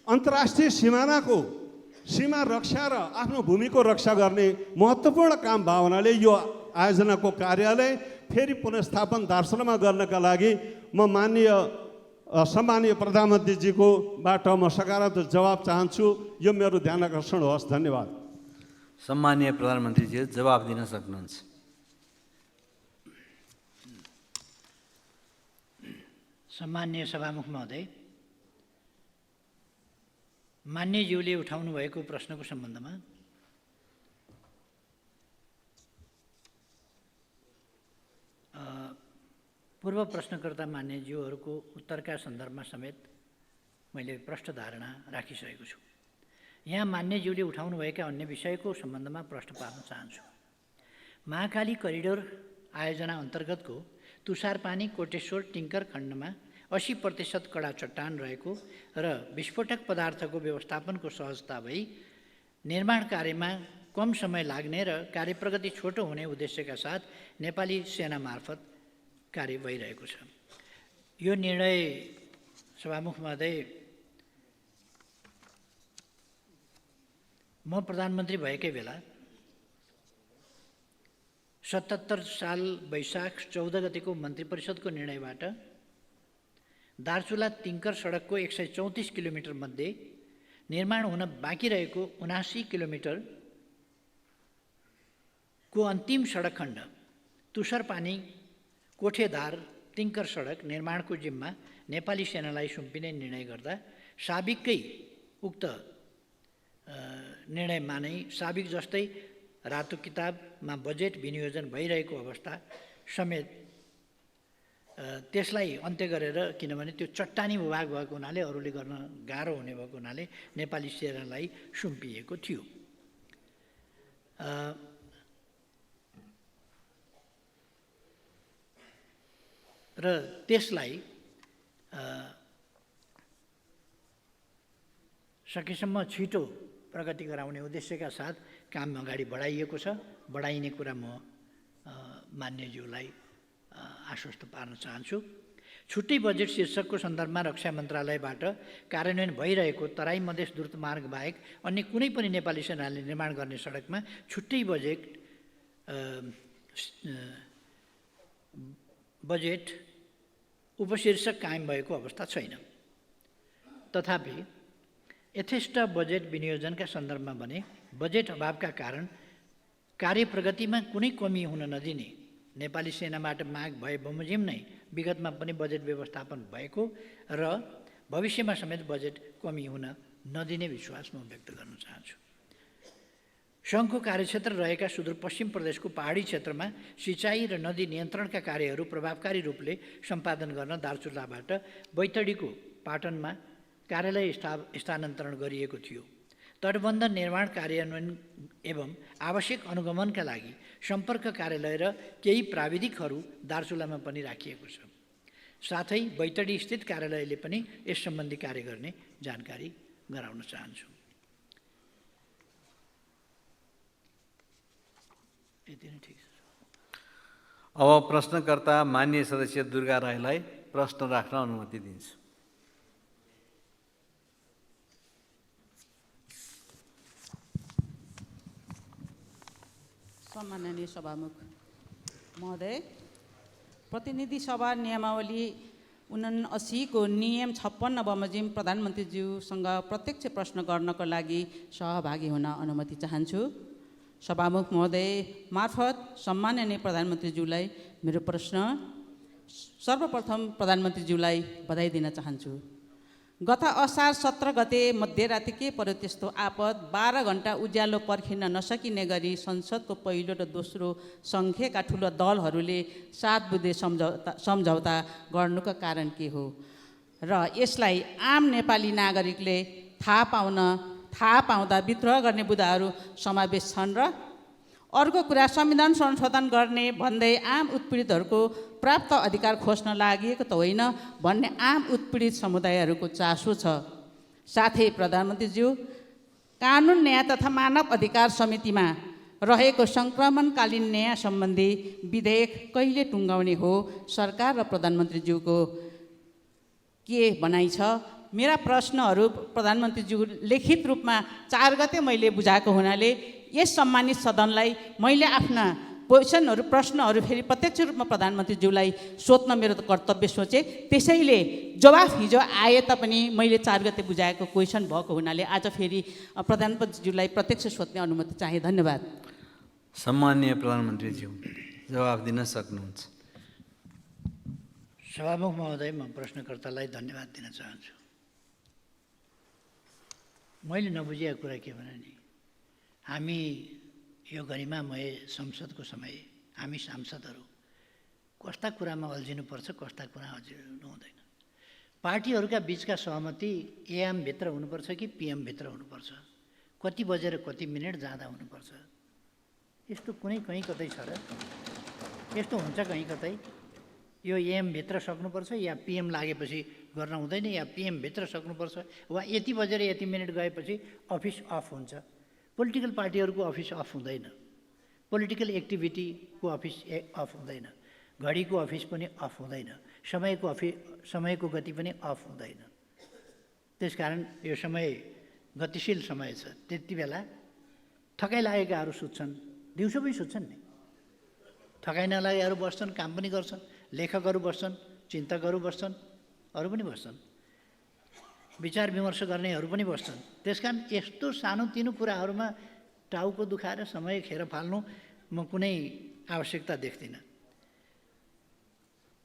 अन्तर्राष्ट्रिय सीमा रक्षा र आफ्नो भूमिको रक्षा गर्ने महत्त्वपूर्ण काम भावनाले यो आयोजनाको कार्यालय फेरि पुनर्स्थापन दार्चुलामा गर्नका लागि म सम्माननीय प्रधानमन्त्रीजीको बाट म सकारात्मक जवाब चाहन्छु। यो मेरो ध्यानाकर्षण होस्। धन्यवाद। सम्माननीय प्रधानमन्त्रीज्यू, जवाब दिन सक्नुहुन्छ। सम्माननीय सभामुख महोदय, मान्यज्यूले उठाउनु भएको प्रश्नको सम्बन्धमा पूर्व प्रश्नकर्ता मान्यज्यूहरूको उत्तरका सन्दर्भमा समेत मैले प्रष्ट धारणा राखिसकेको छु। यहाँ मान्यज्यूले उठाउनुभएका अन्य विषयको सम्बन्धमा प्रश्न पार्न चाहन्छु। महाकाली करिडोर आयोजना अन्तर्गतको तुषारपानी कोटेश्वर टिङ्कर खण्डमा 80% कडा चट्टान रहेको र विस्फोटक पदार्थको व्यवस्थापनको सहजता भई निर्माण कार्यमा कम समय लाग्ने र कार्यप्रगति छोटो हुने उद्देश्यका साथ नेपाली सेना मार्फत कार्य भइरहेको छ। यो निर्णय सभामुख महोदय, म प्रधानमन्त्री भएकै बेला 77 साल वैशाख 14 गतिको मन्त्री परिषदको निर्णयबाट दार्चुला तिङ्कर सडकको 134 किलोमिटर मध्ये निर्माण हुन बाँकी रहेको 79 किलोमिटरको अन्तिम सडक खण्ड तुषारपानी कोठेदार तिङ्कर सडक निर्माणको जिम्मा नेपाली सेनालाई सुम्पिने निर्णय गर्दा साबिककै उक्त निर्णयमा नै साबिक जस्तै रातो किताबमा बजेट विनियोजन भइरहेको अवस्था समेत त्यसलाई अन्त्य गरेर, किनभने त्यो चट्टानी भूभाग भएको हुनाले अरूले गर्न गाह्रो हुने भएको हुनाले नेपाली सेनालाई सुम्पिएको थियो। र त्यसलाई सकेसम्म छिटो प्रगति गराउने उद्देश्यका साथ काम अगाडि बढाइएको छ। बढाइने कुरा म मान्यज्यूलाई आश्वस्त पार्न चाहन्छु। छुट्टै बजेट शीर्षकको सन्दर्भमा रक्षा मन्त्रालयबाट कार्यान्वयन भइरहेको तराई मधेस द्रुत मार्ग बाहेक अन्य कुनै पनि नेपाली सेनाले निर्माण गर्ने सडकमा छुट्टै बजेट उपशीर्षक कायम भएको अवस्था छैन। तथापि यथेष्ट बजेट विनियोजनका सन्दर्भमा भने बजेट अभावका कारण कार्य प्रगतिमा कुनै कमी हुन नदिने, नेपाली सेनाबाट माग भए बमोजिम नै विगतमा पनि बजेट व्यवस्थापन भएको र भविष्यमा समेत बजेट कमी हुन नदिने विश्वास म व्यक्त गर्न चाहन्छु। सङ्घको कार्यक्षेत्र रहेका सुदूरपश्चिम प्रदेशको पहाडी क्षेत्रमा सिँचाइ र नदी नियन्त्रणका कार्यहरू प्रभावकारी रूपले सम्पादन गर्न दार्चुलाबाट बैतडीको पाटनमा कार्यालय स्थानान्तरण गरिएको थियो। तटबन्ध निर्माण कार्यान्वयन एवं आवश्यक अनुगमनका लागि सम्पर्क कार्यालय र केही प्राविधिकहरू दार्चुलामा पनि राखिएको छ। साथै बैतडी स्थित कार्यालयले पनि यस सम्बन्धी कार्य गर्ने जानकारी गराउन चाहन्छु। अब प्रश्नकर्ता मान्य सदस्य दुर्गा राईलाई प्रश्न राख्न अनुमति दिन्छु। सम्माननीय सभामुख महोदय, प्रतिनिधि सभा नियमावली 79 को नियम 56 बमोजिम प्रधानमन्त्रीज्यूसँग प्रत्यक्ष प्रश्न गर्नको लागि सहभागी हुन अनुमति चाहन्छु। सभामुख महोदय मार्फत सम्माननीय प्रधानमन्त्रीज्यूलाई मेरो प्रश्न। सर्वप्रथम प्रधानमन्त्रीज्यूलाई बधाई दिन चाहन्छु। गत असार 17 गते मध्यराति के पर्यो त्यस्तो आपद 12 घण्टा उज्यालो पर्खिन नसकिने गरी संसदको पहिलो र दोस्रो सङ्ख्याका ठुलो दलहरूले 7 बुँदे सम्झौता गर्नुको कारण के हो र यसलाई आम नेपाली नागरिकले थाहा पाउँदा विद्रोह गर्ने बुँदाहरू समावेश छन् र अर्को कुरा संविधान संशोधन गर्ने भन्दै आम उत्पीडितहरूको प्राप्त अधिकार खोज्न लागि त होइन भन्ने आम उत्पीडित समुदायहरूको चासो छ। साथै प्रधानमन्त्रीज्यू, कानुन न्याय तथा मानव अधिकार समितिमा रहेको सङ्क्रमणकालीन न्याय सम्बन्धी विधेयक कहिले टुङ्गाउने हो? सरकार र प्रधानमन्त्रीज्यूको के भनाइ छ? मेरा प्रश्नहरू प्रधानमन्त्रीज्यू लिखित रूपमा 4 गते मैले बुझाएको हुनाले यस सम्मानित सदनलाई मैले आफ्ना प्रश्नहरू फेरि प्रत्यक्ष रूपमा प्रधानमन्त्रीज्यूलाई सोध्न मेरो त कर्तव्य सोचे। त्यसैले जवाफ हिजो आए तापनि मैले 4 गते बुझाएको क्वेसन भएको हुनाले आज फेरि प्रधानमन्त्रीज्यूलाई प्रत्यक्ष सोध्ने अनुमति चाहे। धन्यवाद। सम्माननीय प्रधानमन्त्रीज्यू जवाफ दिन सक्नुहुन्छ। सभामुख महोदय, म प्रश्नकर्तालाई धन्यवाद दिन चाहन्छु। मैले नबुझेको कुरा के भने नि, हामी यो गरिमामय संसदको समय हामी सांसदहरू कस्ता कुरामा अल्झिनुपर्छ, कस्ता कुरा अल्झिनु हुँदैन। पार्टीहरूका बिचका सहमति एएमभित्र हुनुपर्छ कि पिएमभित्र हुनुपर्छ, कति बजेर कति मिनट जाँदा हुनुपर्छ, यस्तो कुनै कहीँ कतै छ र? यस्तो हुन्छ कहीँ कतै? यो एएमभित्र सक्नुपर्छ या पिएम लागेपछि गर्न हुँदैन, या पिएमभित्र सक्नुपर्छ, वा यति बजेर यति मिनट गएपछि अफिस अफ हुन्छ। पोलिटिकल पार्टीहरूको अफिस अफ हुँदैन, पोलिटिकल एक्टिभिटीको अफिस अफ हुँदैन, घडीको अफिस पनि अफ हुँदैन, समयको गति पनि अफ हुँदैन। त्यसकारण यो समय गतिशील समय छ। त्यति बेला थकाइ लागेकाहरू सुत्छन्, दिउँसो पनि सुत्छन् नि, थकाइ नलागेकाहरू बस्छन्, काम पनि गर्छन्, लेखकहरू बस्छन्, चिन्तकहरू बस्छन्, अरू पनि बस्छन्, विचार विमर्श गर्नेहरू पनि बस्छन्। त्यसकारण यस्तो सानोतिनो कुराहरूमा टाउको दुखाएर समय खेर फाल्नु म कुनै आवश्यकता देख्दिनँ।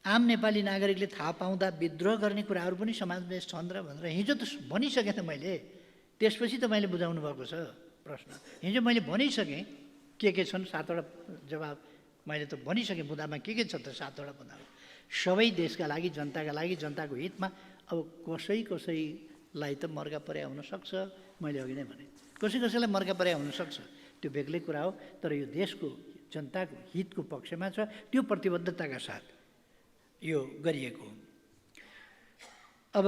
आम नेपाली नागरिकले थाहा पाउँदा विद्रोह गर्ने कुराहरू पनि समाजमा छन् र भनेर हिजो त भनिसकेँ त मैले। त्यसपछि त मैले बुझाउनु भएको छ प्रश्न। हिजो मैले भनिसकेँ के छन्, 7वटा जवाब मैले त भनिसकेँ। बुँदामा के छ त 7वटा बुँदामा सबै देशका लागि, जनताका लागि, जनताको हितमा। अब कसैलाई त मर्का पर्या हुनसक्छ, मैले अघि नै भने कसैलाई मर्का पर्या हुनसक्छ, त्यो बेग्लै कुरा हो, तर यो देशको जनताको हितको पक्षमा छ, त्यो प्रतिबद्धताका साथ यो गरिएको हो। अब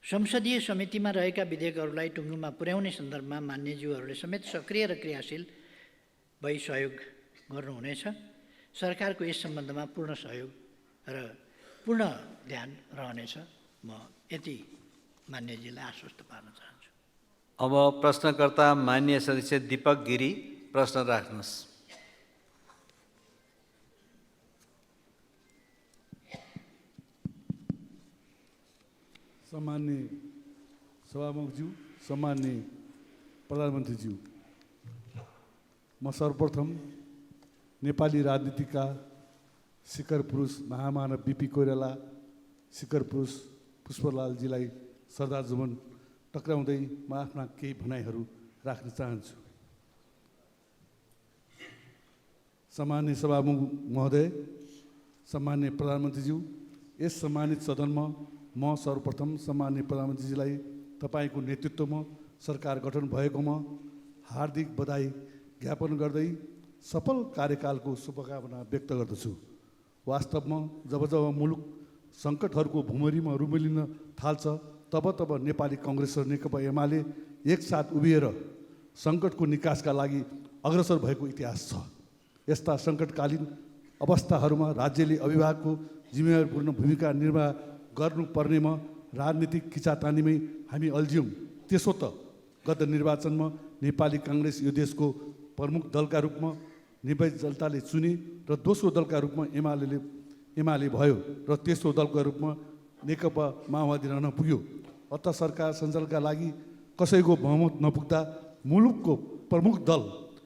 संसदीय समितिमा रहेका विधेयकहरूलाई टुङ्गोमा पुर्याउने सन्दर्भमा मान्यज्यूहरूले समेत सक्रिय र क्रियाशील भई सहयोग गर्नुहुनेछ। सरकारको यस सम्बन्धमा पूर्ण सहयोग र पूर्ण ध्यान रहनेछ। म यति मान्यजीलाई आश्वस्त पार्न चाहन्छु। अब प्रश्नकर्ता मान्य सदस्य दीपक गिरी प्रश्न राख्नुहोस्। सम्मान्य सभामुखज्यू, सम्मान्य प्रधानमन्त्रीज्यू, म सर्वप्रथम नेपाली राजनीतिका शिखर पुरुष महामानव बिपी कोइराला, शिखर पुरुष पुष्पलालजीलाई श्रद्धासुमन टक्राउँदै म आफ्ना केही भनाइहरू राख्न चाहन्छु। सम्मान्य सभामुख महोदय, सम्मान्य प्रधानमन्त्रीज्यू, यस सम्मानित सदनमा म सर्वप्रथम सम्मान्य प्रधानमन्त्रीजीलाई तपाईँको नेतृत्वमा सरकार गठन भएकोमा हार्दिक बधाई ज्ञापन गर्दै सफल कार्यकालको शुभकामना व्यक्त गर्दछु। वास्तवमा जब जब मुलुक सङ्कटहरूको भुमरीमा रुमलिन थाल्छ तब तब नेपाली कङ्ग्रेस र नेकपा एमाले एकसाथ उभिएर सङ्कटको निकासका लागि अग्रसर भएको इतिहास छ। यस्ता सङ्कटकालीन अवस्थाहरूमा राज्यले अभिभावकको जिम्मेवारीपूर्ण भूमिका निर्वाह गर्नुपर्नेमा राजनीतिक खिचातानीमै हामी अल्झ्यौँ। त्यसो त गत निर्वाचनमा नेपाली काङ्ग्रेस यो देशको प्रमुख दलका रूपमा निर्वाचित जनताले चुने र दोस्रो दलका रूपमा एमाले भयो र तेस्रो दलका रूपमा नेकपा माओवादी रहन पुग्यो। अत सरकार सञ्चालनका लागि कसैको बहुमत नपुग्दा मुलुकको प्रमुख दल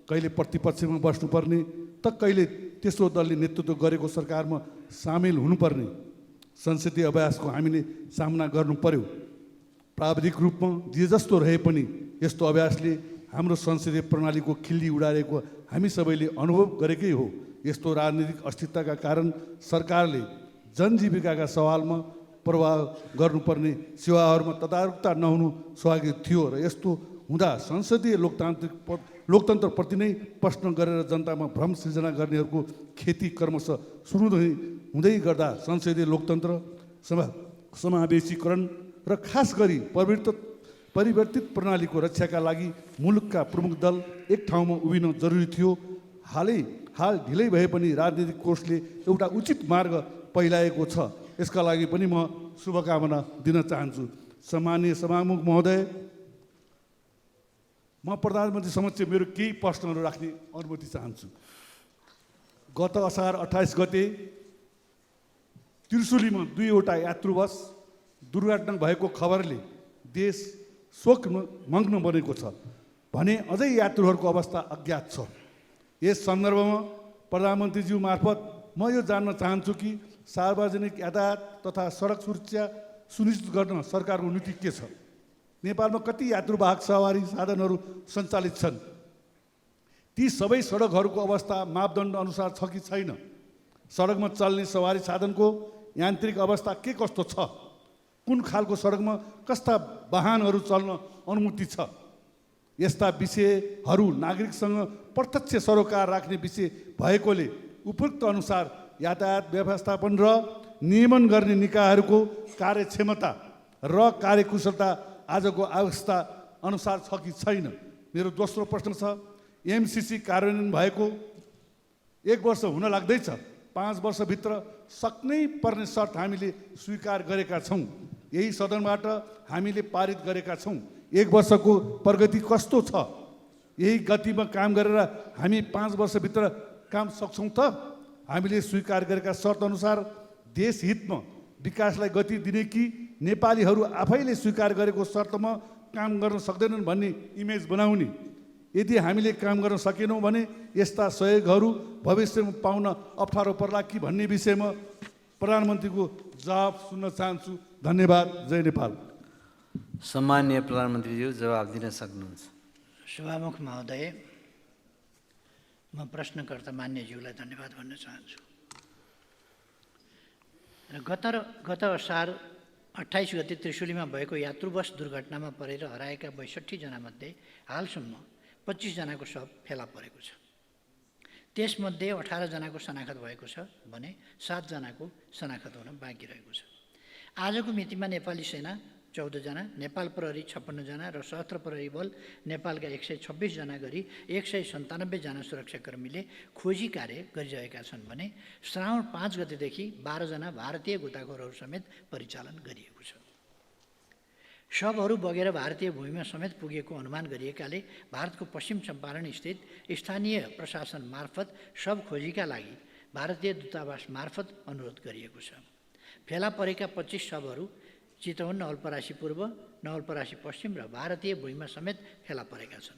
कहिले प्रतिपक्षमा बस्नुपर्ने त कहिले तेस्रो दलले नेतृत्व गरेको सरकारमा सामेल हुनुपर्ने संसदीय अभ्यासको हामीले सामना गर्नु पर्यो। प्राविधिक रूपमा जे जस्तो रहे पनि यस्तो अभ्यासले हाम्रो संसदीय प्रणालीको खिल्ली उडारेको हामी सबैले अनुभव गरेकै हो। यस्तो राजनीतिक अस्थिरताका कारण सरकारले जनजीविकाका सवालमा प्रभाव गर्नुपर्ने सेवाहरूमा तदारुकता नहुनु स्वाभाविक थियो र यस्तो हुँदा संसदीय लोकतन्त्रप्रति नै प्रश्न गरेर जनतामा भ्रम सृजना गर्नेहरूको खेती क्रमशः सुरु हुँदै गर्दा संसदीय लोकतन्त्र समावेशीकरण र खास गरी परिवर्तित प्रणालीको रक्षाका लागि मुलुकका प्रमुख दल एक ठाउँमा उभिन जरुरी थियो। हाल ढिलै भए पनि राजनीतिक कोषले एउटा उचित मार्ग पहिलाएको छ। यसका लागि पनि म शुभकामना दिन चाहन्छु। सम्माननीय सभामुख महोदय, म प्रधानमन्त्री समक्ष मेरो केही प्रश्नहरू राख्ने अनुमति चाहन्छु। गत असार 28 गते त्रिशुलीमा 2वटा यात्रु बस दुर्घटना भएको खबरले देश शोकमग्न बनेको छ भने अझै यात्रुहरूको अवस्था अज्ञात छ। यस सन्दर्भमा प्रधानमन्त्रीज्यू मार्फत म यो जान्न चाहन्छु कि सार्वजनिक यातायात तथा सडक सुरक्षा सुनिश्चित गर्न सरकारको नीति के छ? नेपालमा कति यात्रुवाहक सवारी साधनहरू सञ्चालित छन्? ती सबै सडकहरूको अवस्था मापदण्ड अनुसार छ कि छैन? सडकमा चल्ने सवारी साधनको यान्त्रिक अवस्था के कस्तो छ? कुन खालको सडकमा कस्ता वाहनहरू चल्न अनुमति छ? यस्ता विषयहरू नागरिकसँग प्रत्यक्ष सरोकार राख्ने विषय भएकोले उपयुक्त अनुसार यातायात व्यवस्थापन र नियमन गर्ने निकायहरूको कार्यक्षमता र कार्यकुशलता आजको अवस्था अनुसार छ कि छैन? मेरो दोस्रो प्रश्न छ, एमसिसी कार्यान्वयन भएको 1 वर्ष हुन लाग्दैछ। 5 वर्षभित्र सक्नै पर्ने शर्त हामीले स्वीकार गरेका छौँ। यही सदनबाट हामीले पारित गरेका छौँ। 1 वर्षको प्रगति कस्तो छ? यही गतिमा काम गरेर हामी 5 वर्षभित्र काम सक्छौँ त? हामीले स्वीकार गरेका शर्त अनुसार देश हितमा विकासलाई गति दिने कि नेपालीहरू आफैले स्वीकार गरेको शर्तमा काम गर्न सक्दैनन् भन्ने इमेज बनाउने? यदि हामीले काम गर्न सकेनौँ भने यस्ता सहयोगहरू भविष्यमा पाउन अप्ठ्यारो पर्ला कि भन्ने विषयमा प्रधानमन्त्रीको जवाब सुन्न चाहन्छु। धन्यवाद। जय नेपाल। सम्माननीय प्रधानमन्त्रीज्यू जवाब दिन सक्नुहुन्छ। सभामुख महोदय, म प्रश्नकर्ता मान्यज्यूलाई धन्यवाद भन्न चाहन्छु। र गत असार 28 गते त्रिशुलीमा भएको यात्रु बस दुर्घटनामा परेर हराएका 62 जनामध्ये हालसम्म 25 जनाको शव फेला परेको छ। त्यसमध्ये 18 जनाको शनाखत भएको छ भने 7 जनाको शनाखत हुन बाँकी रहेको छ। आजको मितिमा नेपाली सेना 14 जना, नेपाल प्रहरी 56 जना र सशस्त्र प्रहरी बल नेपालका 126 जना गरी 197 जना सुरक्षाकर्मीले खोजी कार्य गरिरहेका छन् भने श्रावण 5 गतेदेखि 12 जना भारतीय गोताखोरहरू समेत परिचालन गरिएको छ। शवहरू बगेर भारतीय भूमिमा समेत पुगेको अनुमान गरिएकाले भारतको पश्चिम चम्पारण स्थित स्थानीय प्रशासन मार्फत शव खोजीका लागि भारतीय दूतावास मार्फत अनुरोध गरिएको छ। फेला परेका 25 शवहरू चितवन, नवलपरासी पूर्व, नवलपरासी पश्चिम र भारतीय भूमिमा समेत फेला परेका छन्।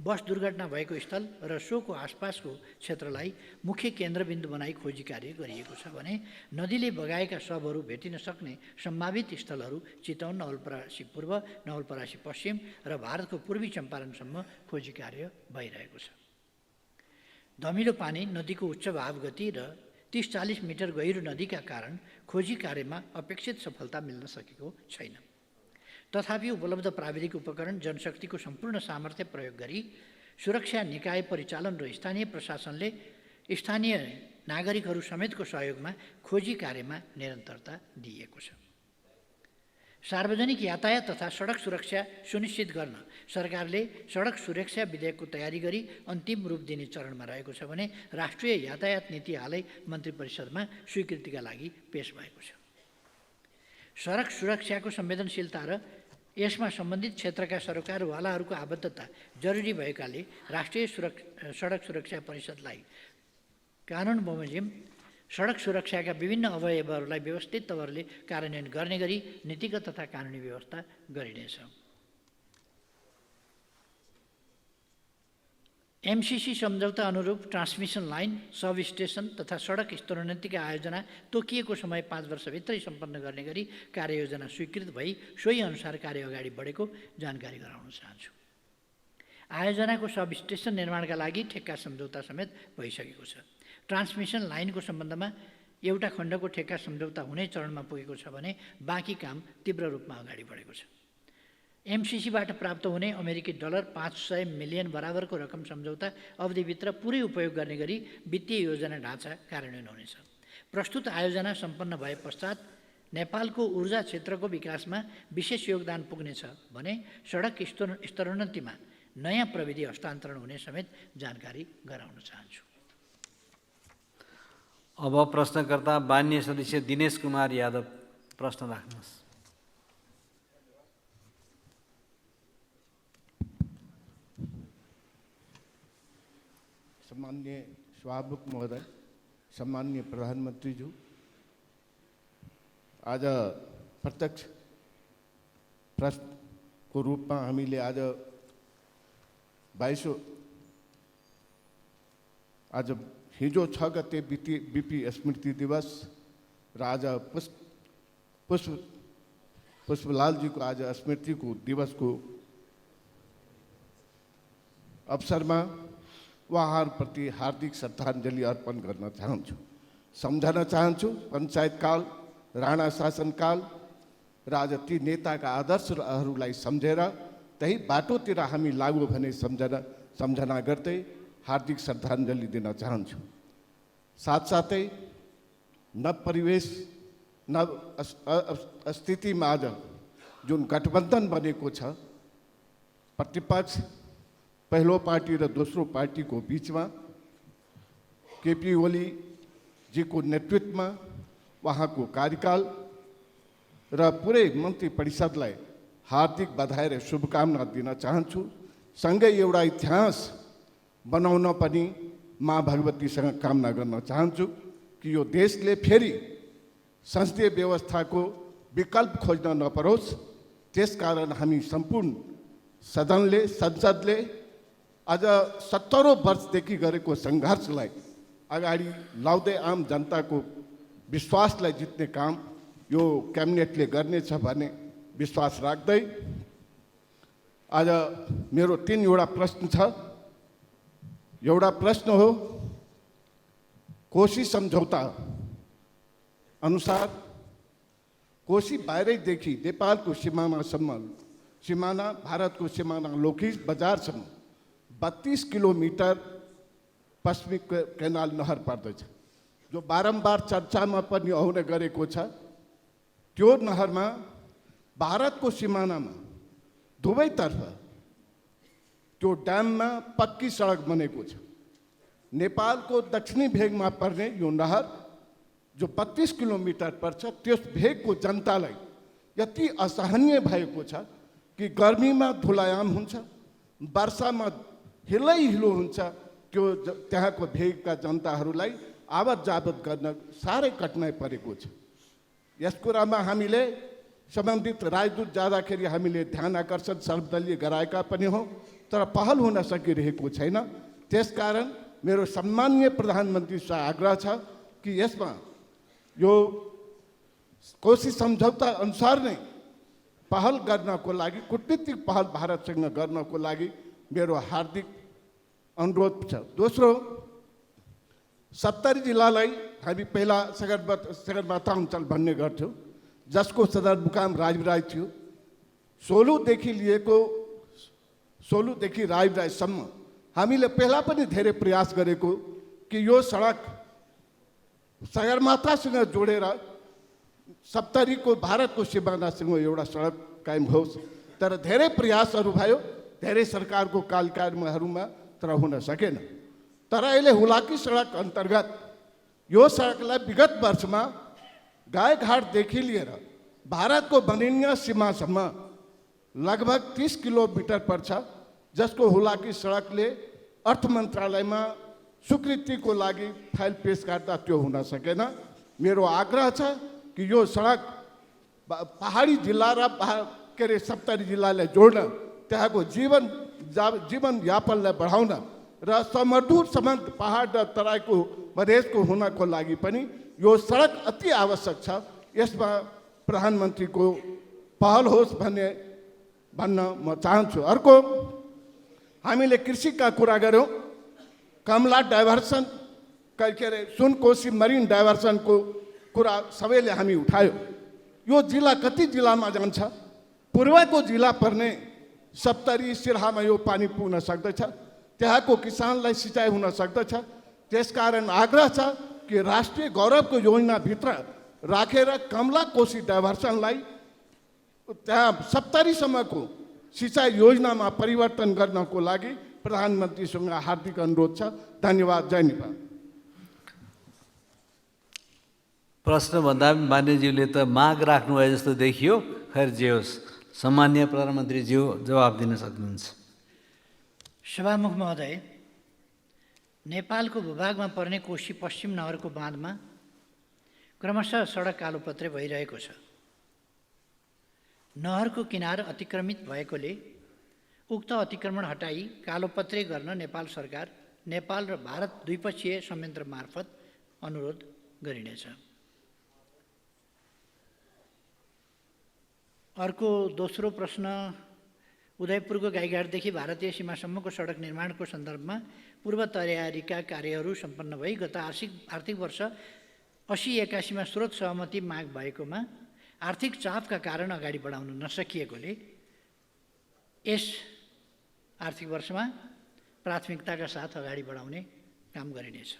बस दुर्घटना भएको स्थल र सोको आसपासको क्षेत्रलाई मुख्य केन्द्रबिन्दु बनाई खोजी कार्य गरिएको छ भने नदीले बगाएका शवहरू भेटिन सक्ने सम्भावित स्थलहरू चितवन, नवलपरासी पूर्व, नवलपरासी पश्चिम र भारतको पूर्वी चम्पारणसम्म खोजी कार्य भइरहेको छ। धमिलो पानी, नदीको उच्च भाव गति र 30-40 मिटर गहिरो नदीका कारण खोजी कार्यमा अपेक्षित सफलता मिल्न सकेको छैन। तथापि उपलब्ध प्राविधिक उपकरण, जनशक्तिको सम्पूर्ण सामर्थ्य प्रयोग गरी सुरक्षा निकाय परिचालन र स्थानीय प्रशासनले स्थानीय नागरिकहरू समेतको सहयोगमा खोजी कार्यमा निरन्तरता दिएको छ। सार्वजनिक यातायात तथा सडक सुरक्षा सुनिश्चित गर्न सरकारले सडक सुरक्षा विधेयकको तयारी गरी अन्तिम रूप दिने चरणमा रहेको छ भने राष्ट्रिय यातायात नीति हालै मन्त्री परिषदमा स्वीकृतिका लागि पेश भएको छ। सडक सुरक्षाको संवेदनशीलता र यसमा सम्बन्धित क्षेत्रका सरकारवालाहरूको आबद्धता जरुरी भएकाले राष्ट्रिय सडक सुरक्षा परिषदलाई कानुन बमोजिम सडक सुरक्षाका विभिन्न अवयवहरूलाई व्यवस्थित तवरले कार्यान्वयन गर्ने गरी नीतिगत तथा कानुनी व्यवस्था गरिनेछ। एमसीसी सम्झौता अनुरूप ट्रान्समिसन लाइन, सब स्टेसन तथा सडक स्तरोन्नतिका आयोजना तोकिएको समय 5 वर्षभित्रै सम्पन्न गर्ने गरी कार्ययोजना स्वीकृत भई सोही अनुसार कार्य अगाडि बढेको जानकारी गराउन चाहन्छु। आयोजनाको सब स्टेसन निर्माणका लागि ठेक्का सम्झौता समेत भइसकेको छ। ट्रान्समिसन लाइनको सम्बन्धमा एउटा खण्डको ठेक्का सम्झौता हुने चरणमा पुगेको छ भने बाँकी काम तीव्र रूपमा अगाडि बढेको छ। एमसीसीबाट प्राप्त हुने अमेरिकी डलर 500 मिलियन बराबरको रकम सम्झौता अवधिभित्र पुरै उपयोग गर्ने गरी वित्तीय योजना ढाँचा कार्यान्वयन हुनेछ। प्रस्तुत आयोजना सम्पन्न भए पश्चात नेपालको ऊर्जा क्षेत्रको विकासमा विशेष योगदान पुग्नेछ भने सडक स्तरोन्नतिमा नयाँ प्रविधि हस्तान्तरण हुने समेत जानकारी गराउन चाहन्छु। अब प्रश्नकर्ता माननीय सदस्य दिनेश कुमार यादव प्रश्न राख्नुहोस्। सम्माननीय सभामुख महोदय, सम्माननीय प्रधानमन्त्रीज्यू, आज प्रत्यक्ष प्रश्नको रूपमा हामीले आज 22 आज हिजो 6 गते बिपी स्मृति दिवस र आज पुष्पलालजीको आज स्मृतिको दिवसको अवसरमा उहाँहरूप्रति हार्दिक श्रद्धाञ्जली अर्पण गर्न चाहन्छु। सम्झन चाहन्छु पञ्चायतकाल, राणा शासनकाल र आज ती नेताका आदर्शहरूलाई सम्झेर त्यही बाटोतिर हामी लागू भने सम्झना गर्दै हार्दिक श्रद्धाञ्जली दिन चाहन्छु। साथसाथै नव परिवेश, नव स्थितिमा आज जुन गठबन्धन बनेको छ, प्रतिपक्ष पहिलो पार्टी र दोस्रो पार्टीको बिचमा केपी ओलीजीको नेतृत्वमा उहाँको कार्यकाल र पुरै मन्त्री परिषदलाई हार्दिक बधाई र शुभकामना दिन चाहन्छु। सँगै एउटा इतिहास बनाउन पनि माँ भगवतीसँग कामना गर्न चाहन्छु कि यो देशले फेरि संसदीय व्यवस्थाको विकल्प खोज्न नपरोस्। त्यसकारण हामी सम्पूर्ण संसदले आज 70 वर्षदेखि गरेको सङ्घर्षलाई अगाडि लाउँदै आम जनताको विश्वासलाई जित्ने काम यो क्याबिनेटले गर्नेछ भन्ने विश्वास राख्दै आज मेरो 3वटा प्रश्न छ। एउटा प्रश्न हो, कोशी सम्झौता अनुसार कोशी बाहिरैदेखि नेपालको सिमानासम्म, सिमाना भारतको सिमाना लोकिस बजारसम्म 32 किलोमिटर पश्चिमी केनाल नहर पर्दछ, जो बारम्बार चर्चामा पनि आउने गरेको छ। त्यो नहरमा भारतको सिमानामा दुवैतर्फ त्यो ड्याममा पक्की सडक बनेको छ। नेपालको दक्षिणी भेगमा पर्ने यो नहर जो 32 किलोमिटर पर्छ, त्यस भेगको जनतालाई यति असहनीय भएको छ कि गर्मीमा धुलायाम हुन्छ, वर्षामा हिलो हुन्छ। त्यो त्यहाँको भेगका जनताहरूलाई आवत जावत गर्न साह्रै कठिनाइ परेको छ। यस कुरामा हामीले सम्बन्धित राजदूत जाँदाखेरि हामीले ध्यान आकर्षण सर्वदलीय गराएका पनि हौँ, तर पहल हुन सकिरहेको छैन। त्यसकारण मेरो सम्माननीय प्रधानमन्त्रीसँग आग्रह छ कि यसमा यो कोशी सम्झौता अनुसार नै पहल गर्नको लागि, कूटनीतिक पहल भारतसँग गर्नको लागि मेरो हार्दिक अनुरोध छ। दोस्रो, 70 जिल्लालाई हामी पहिला सगरमाथा अञ्चल भन्ने गर्थ्यौँ, जसको सदरमुकाम राजविराज थियो। सोलुदेखि राजविराजसम्म हामीले पहिला पनि धेरै प्रयास गरेको कि यो सडक सगरमाथासँग जोडेर 70 को भारतको सिमानासँग एउटा सडक कायम होस्। तर धेरै प्रयासहरू भयो, धेरै सरकारको कार्यक्रमहरूमा, तर हुन सकेन। तर अहिले हुलाकी सडक अन्तर्गत यो सडकलाई विगत वर्षमा गाईघाटदेखि लिएर भारतको बनिनिया सीमासम्म लगभग 30 किलोमिटर पर्छ, जसको हुलाकी सडकले अर्थ मन्त्रालयमा स्वीकृतिको लागि फाइल पेश गर्दा त्यो हुन सकेन। मेरो आग्रह छ कि यो सडक पहाडी जिल्ला र 70 जिल्लालाई जोड्न, त्यहाँको जीवनयापनलाई बढाउन र समदूर सम्बन्ध पहाड र तराईको मधेसको हुनको लागि पनि यो सडक अति आवश्यक छ। यसमा प्रधानमन्त्रीको पहल होस् भन्न म चाहन्छु। अर्को, हामीले कृषिका कुरा गऱ्यौँ। कमला डाइभर्सन के अरे सुनकोशी मरिन डाइभर्सनको कुरा सबैले हामी उठायो। यो जिल्ला कति जिल्लामा जान्छ? पूर्वको जिल्ला पर्ने 70 सिरहामा यो पानी पुग्न सक्दछ, त्यहाँको किसानलाई सिँचाइ हुन सक्दछ। त्यसकारण आग्रह छ कि राष्ट्रिय गौरवको योजनाभित्र राखेर कमला कोशी डाइभर्सनलाई त्यहाँ 70 सम्मको सिँचाइ योजनामा परिवर्तन गर्नको लागि प्रधानमन्त्रीसँग हार्दिक अनुरोध छ। धन्यवाद। जय नेपाल। प्रश्नभन्दा मान्यज्यूले त माग राख्नुभयो जस्तो देखियो। खैर जे होस्, सम्माननीय प्रधानमन्त्रीज्यू जवाब दिन सक्नुहुन्छ। सभामुख महोदय, नेपालको भूभागमा पर्ने कोशी पश्चिम नहरको बाँधमा क्रमशः सडक कालोपत्रे भइरहेको छ। नहरको किनार अतिक्रमित भएकोले उक्त अतिक्रमण हटाई कालोपत्रे गर्न नेपाल सरकार, नेपाल र भारत द्विपक्षीय संयन्त्र मार्फत अनुरोध गरिनेछ। अर्को दोस्रो प्रश्न, उदयपुरको गाईघाटदेखि भारतीय सीमासम्मको सडक निर्माणको सन्दर्भमा पूर्व तयारीका कार्यहरू सम्पन्न भई गत आर्थिक वर्ष 80-81 मा स्रोत सहमति माग भएकोमा आर्थिक चापका कारण अगाडि बढाउन नसकिएकोले यस आर्थिक वर्षमा प्राथमिकताका साथ अगाडि बढाउने काम गरिनेछ।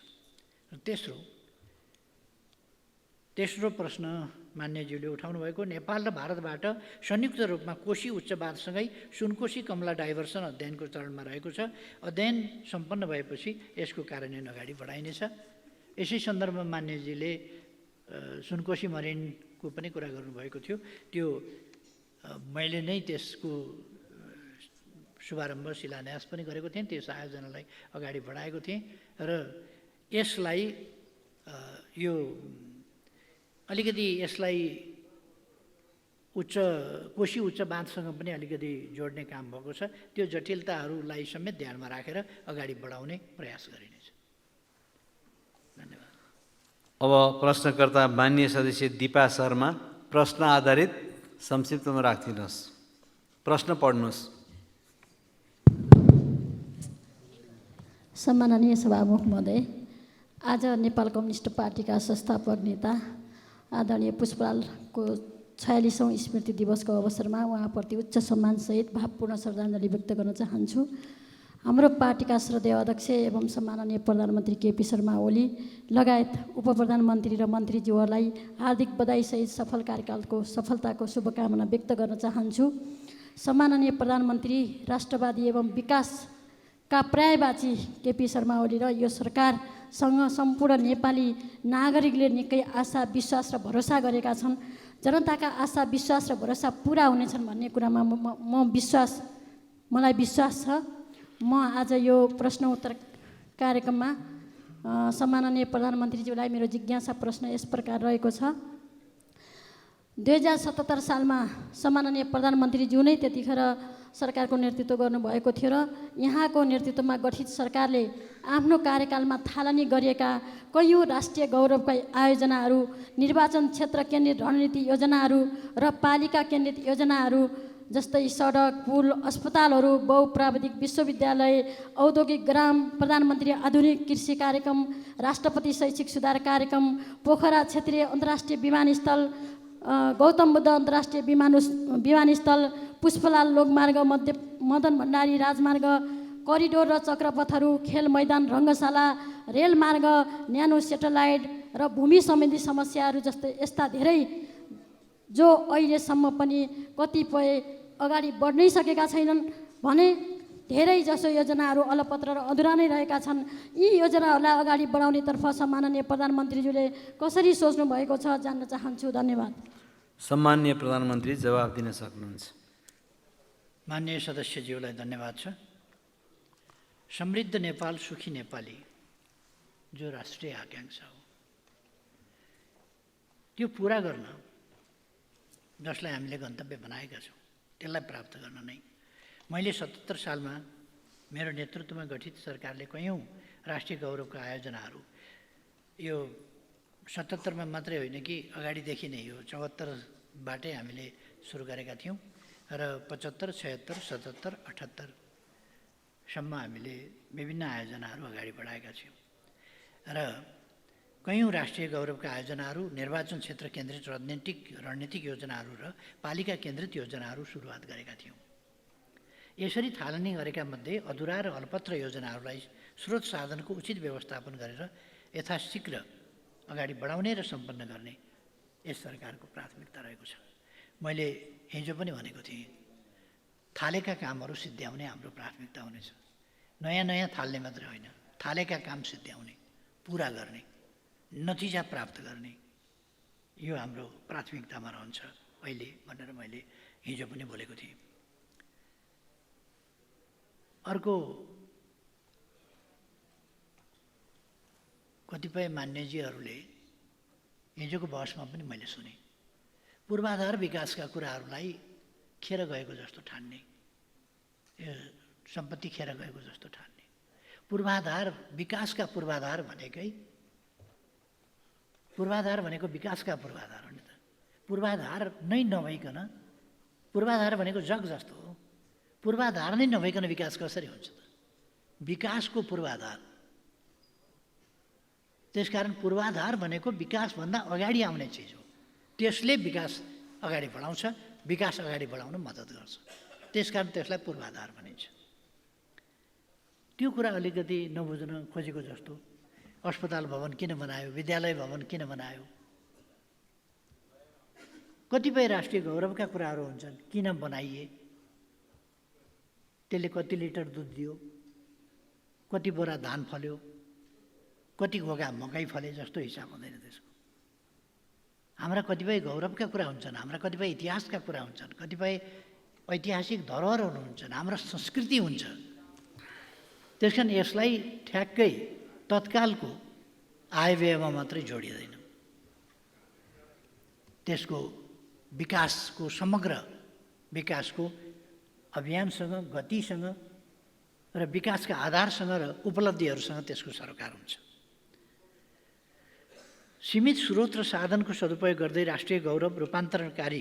तेस्रो प्रश्न मान्यज्यूले उठाउनु भएको, नेपाल र भारतबाट संयुक्त रूपमा कोशी उच्च बाँधसँगै सुनकोशी कमला डाइभर्सन अध्ययनको चरणमा रहेको छ। अध्ययन सम्पन्न भएपछि यसको कार्यान्वयन अगाडि बढाइनेछ। यसै सन्दर्भमा मान्यजीले सुनकोशी मरिनको पनि कुरा गर्नुभएको थियो। त्यो मैले नै त्यसको शुभारम्भ शिलान्यास पनि गरेको थिएँ, त्यस आयोजनालाई अगाडि बढाएको थिएँ र यसलाई कोशी उच्च बाँधसँग पनि अलिकति जोड्ने काम भएको छ। त्यो जटिलताहरूलाई समेत ध्यानमा राखेर अगाडि बढाउने प्रयास गरिनेछ। धन्यवाद। अब प्रश्नकर्ता माननीय सदस्य दीपा शर्मा, प्रश्न आधारित संक्षिप्तमा राखिदिनुहोस्। प्रश्न पढ्नुहोस्। सम्माननीय सभामुख महोदय, आज नेपाल कम्युनिस्ट पार्टीका संस्थापक नेता आदरणीय पुष्पलालको 46औं स्मृति दिवसको अवसरमा उहाँप्रति उच्च सम्मानसहित भावपूर्ण श्रद्धाञ्जली व्यक्त गर्न चाहन्छु। हाम्रो पार्टीका श्रद्धेय अध्यक्ष एवं सम्माननीय प्रधानमन्त्री केपी शर्मा ओली लगायत उप प्रधानमन्त्री र मन्त्रीज्यूहरूलाई हार्दिक बधाईसहित सफल कार्यकालको सफलताको शुभकामना व्यक्त गर्न चाहन्छु। सम्माननीय प्रधानमन्त्री, राष्ट्रवादी एवं विकासका पर्यायवाची केपी शर्मा ओली र यो सरकारसँग सम्पूर्ण नेपाली नागरिकले निकै आशा, विश्वास र भरोसा गरेका छन्। जनताका आशा, विश्वास र भरोसा पुरा हुनेछन् भन्ने कुरामा मलाई विश्वास छ। म आज यो प्रश्न उत्तर कार्यक्रममा सम्माननीय प्रधानमन्त्रीज्यूलाई मेरो जिज्ञासा प्रश्न यस प्रकार रहेको छ। 2077 सालमा सम्माननीय प्रधानमन्त्रीज्यू नै त्यतिखेर सरकारको नेतृत्व गर्नुभएको थियो र यहाँको नेतृत्वमा गठित सरकारले आफ्नो कार्यकालमा थालनी गरिएका कैयौँ राष्ट्रिय गौरवका आयोजनाहरू, निर्वाचन क्षेत्र केन्द्रित रणनीति योजनाहरू र पालिका केन्द्रित योजनाहरू जस्तै सडक, पुल, अस्पतालहरू, बहुप्राविधिक विश्वविद्यालय, औद्योगिक ग्राम, प्रधानमन्त्री आधुनिक कृषि कार्यक्रम, राष्ट्रपति शैक्षिक सुधार कार्यक्रम, पोखरा क्षेत्रीय अन्तर्राष्ट्रिय विमानस्थल, गौतम बुद्ध अन्तर्राष्ट्रिय विमानस्थल, पुष्पलाल लोकमार्ग, मदन भण्डारी राजमार्ग, करिडोर र चक्रपथहरू, खेल मैदान, रङ्गशाला, रेलमार्ग, न्यानो सेटेलाइट र भूमि सम्बन्धी समस्याहरू जस्तै यस्ता धेरै जो अहिलेसम्म पनि कतिपय अगाडि बढ्नै सकेका छैनन् भने धेरै जसो योजनाहरू अलपत्र र अधुरा नै रहेका छन्। यी योजनाहरूलाई अगाडि बढाउनेतर्फ सम्माननीय प्रधानमन्त्रीज्यूले कसरी सोच्नु भएको छ जान्न चाहन्छु। धन्यवाद। सम्माननीय प्रधानमन्त्री जवाफ दिन सक्नुहुन्छ। माननीय सदस्यज्यूलाई धन्यवाद छ। समृद्ध नेपाल, सुखी नेपाली जो राष्ट्रिय आकाङ्क्षा हो, त्यो पुरा गर्न जसलाई हामीले गन्तव्य बनाएका छौँ त्यसलाई प्राप्त गर्न नै मैले 77 सालमा मेरो नेतृत्वमा गठित सरकारले कैयौँ राष्ट्रिय गौरवका आयोजनाहरू, यो 77 मा मात्रै होइन कि अगाडिदेखि नै यो 74बाटै हामीले सुरु गरेका थियौँ र 75, 76, 77, 78 सम्म हामीले विभिन्न आयोजनाहरू अगाडि बढाएका छौँ र कैयौँ राष्ट्रिय गौरवका आयोजनाहरू, निर्वाचन क्षेत्र केन्द्रित रणनीतिक योजनाहरू र पालिका केन्द्रित योजनाहरू सुरुवात गरेका थियौँ। यसरी थालनी गरेका मध्ये अधुरा र अल्पत्र योजनाहरूलाई स्रोत साधनको उचित व्यवस्थापन गरेर यथाशीघ्र अगाडि बढाउने र सम्पन्न गर्ने यस सरकारको प्राथमिकता रहेको छ। मैले हिजो पनि भनेको थिएँ, थालेका कामहरू सिद्ध्याउने हाम्रो प्राथमिकता हुनेछ। नयाँ नयाँ थाल्ने मात्रै होइन, थालेका काम सिद्ध्याउने, पुरा गर्ने, नतिजा प्राप्त गर्ने, यो हाम्रो प्राथमिकतामा रहन्छ अहिले भनेर मैले हिजो पनि बोलेको थिएँ। अर्को, कतिपय मान्यजीहरूले हिजोको बहसमा पनि मैले सुने, पूर्वाधार विकासका कुराहरूलाई खेर गएको जस्तो ठान्ने, यो सम्पत्ति खेर गएको जस्तो ठान्ने। पूर्वाधार, विकासका पूर्वाधार भनेको विकासका पूर्वाधार हो नि त। पूर्वाधार नै नभइकन, पूर्वाधार भनेको जग जस्तो हो, पूर्वाधार नै नभइकन विकास कसरी हुन्छ त? विकासको पूर्वाधार। त्यसकारण पूर्वाधार भनेको विकासभन्दा अगाडि आउने चिज हो। त्यसले विकास अगाडि बढाउँछ, विकास अगाडि बढाउन मद्दत गर्छ। त्यसकारण त्यसलाई पूर्वाधार भनिन्छ। त्यो कुरा अलिकति नबुझ्न खोजेको जस्तो, अस्पताल भवन किन बनायो, विद्यालय भवन किन बनायो, कतिपय राष्ट्रिय गौरवका कुराहरू हुन्छन्, किन बनाइए, त्यसले कति लिटर दुध दियो, कति बोरा धान फल्यो, कति घोगा मकै फले जस्तो हिसाब हुँदैन त्यसको। हाम्रा कतिपय गौरवका कुरा हुन्छन्, हाम्रा कतिपय इतिहासका कुरा हुन्छन्, कतिपय ऐतिहासिक धरोहरहरू हुन्छन्, हाम्रो संस्कृति हुन्छ। त्यसकारण यसलाई ठ्याक्कै तत्कालको आयव्ययमा मात्रै जोडिँदैन। त्यसको विकासको समग्र विकासको अभियानसँग, गतिसँग र विकासका आधारसँग र उपलब्धिहरूसँग त्यसको सरोकार हुन्छ। सीमित स्रोत र साधनको सदुपयोग गर्दै राष्ट्रिय गौरव, रूपान्तरणकारी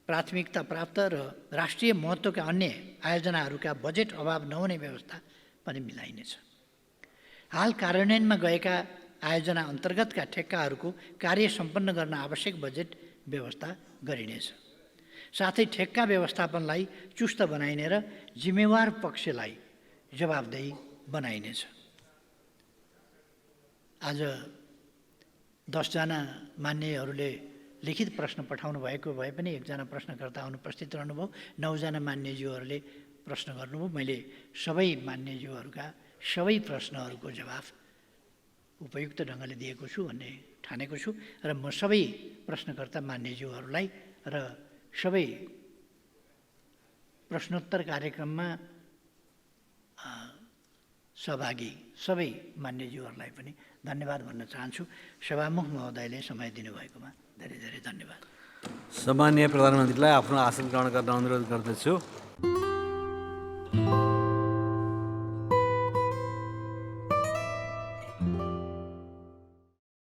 प्राथमिकता प्राप्त र राष्ट्रिय महत्त्वका अन्य आयोजनाहरूका बजेट अभाव नहुने व्यवस्था पनि मिलाइनेछ। हाल कार्यान्वयनमा गएका आयोजना अन्तर्गतका ठेक्काहरूको कार्य सम्पन्न गर्न आवश्यक बजेट व्यवस्था गरिनेछ। साथै ठेक्का व्यवस्थापनलाई चुस्त बनाइने र जिम्मेवार पक्षलाई जवाबदेही बनाइनेछ। आज 10 जना मान्यहरूले लिखित प्रश्न पठाउनु भएको भए पनि 1 जना प्रश्नकर्ता अनुपस्थित रहनुभयो। 9 जना मान्यज्यूहरूले प्रश्न गर्नुभयो। मैले सबै मान्यज्यूहरूका सबै प्रश्नहरूको जवाफ उपयुक्त ढङ्गले दिएको छु भन्ने ठानेको छु र म सबै प्रश्नकर्ता मान्यज्यूहरूलाई र सबै प्रश्नोत्तर कार्यक्रममा सहभागी सबै मान्यज्यूहरूलाई पनि धन्यवाद भन्न चाहन्छु। सभामुख महोदयले समय दिनुभएकोमा धेरै धेरै धन्यवाद। सम्माननीय प्रधानमन्त्रीलाई आफ्नो आसन ग्रहण गर्न अनुरोध गर्दछु।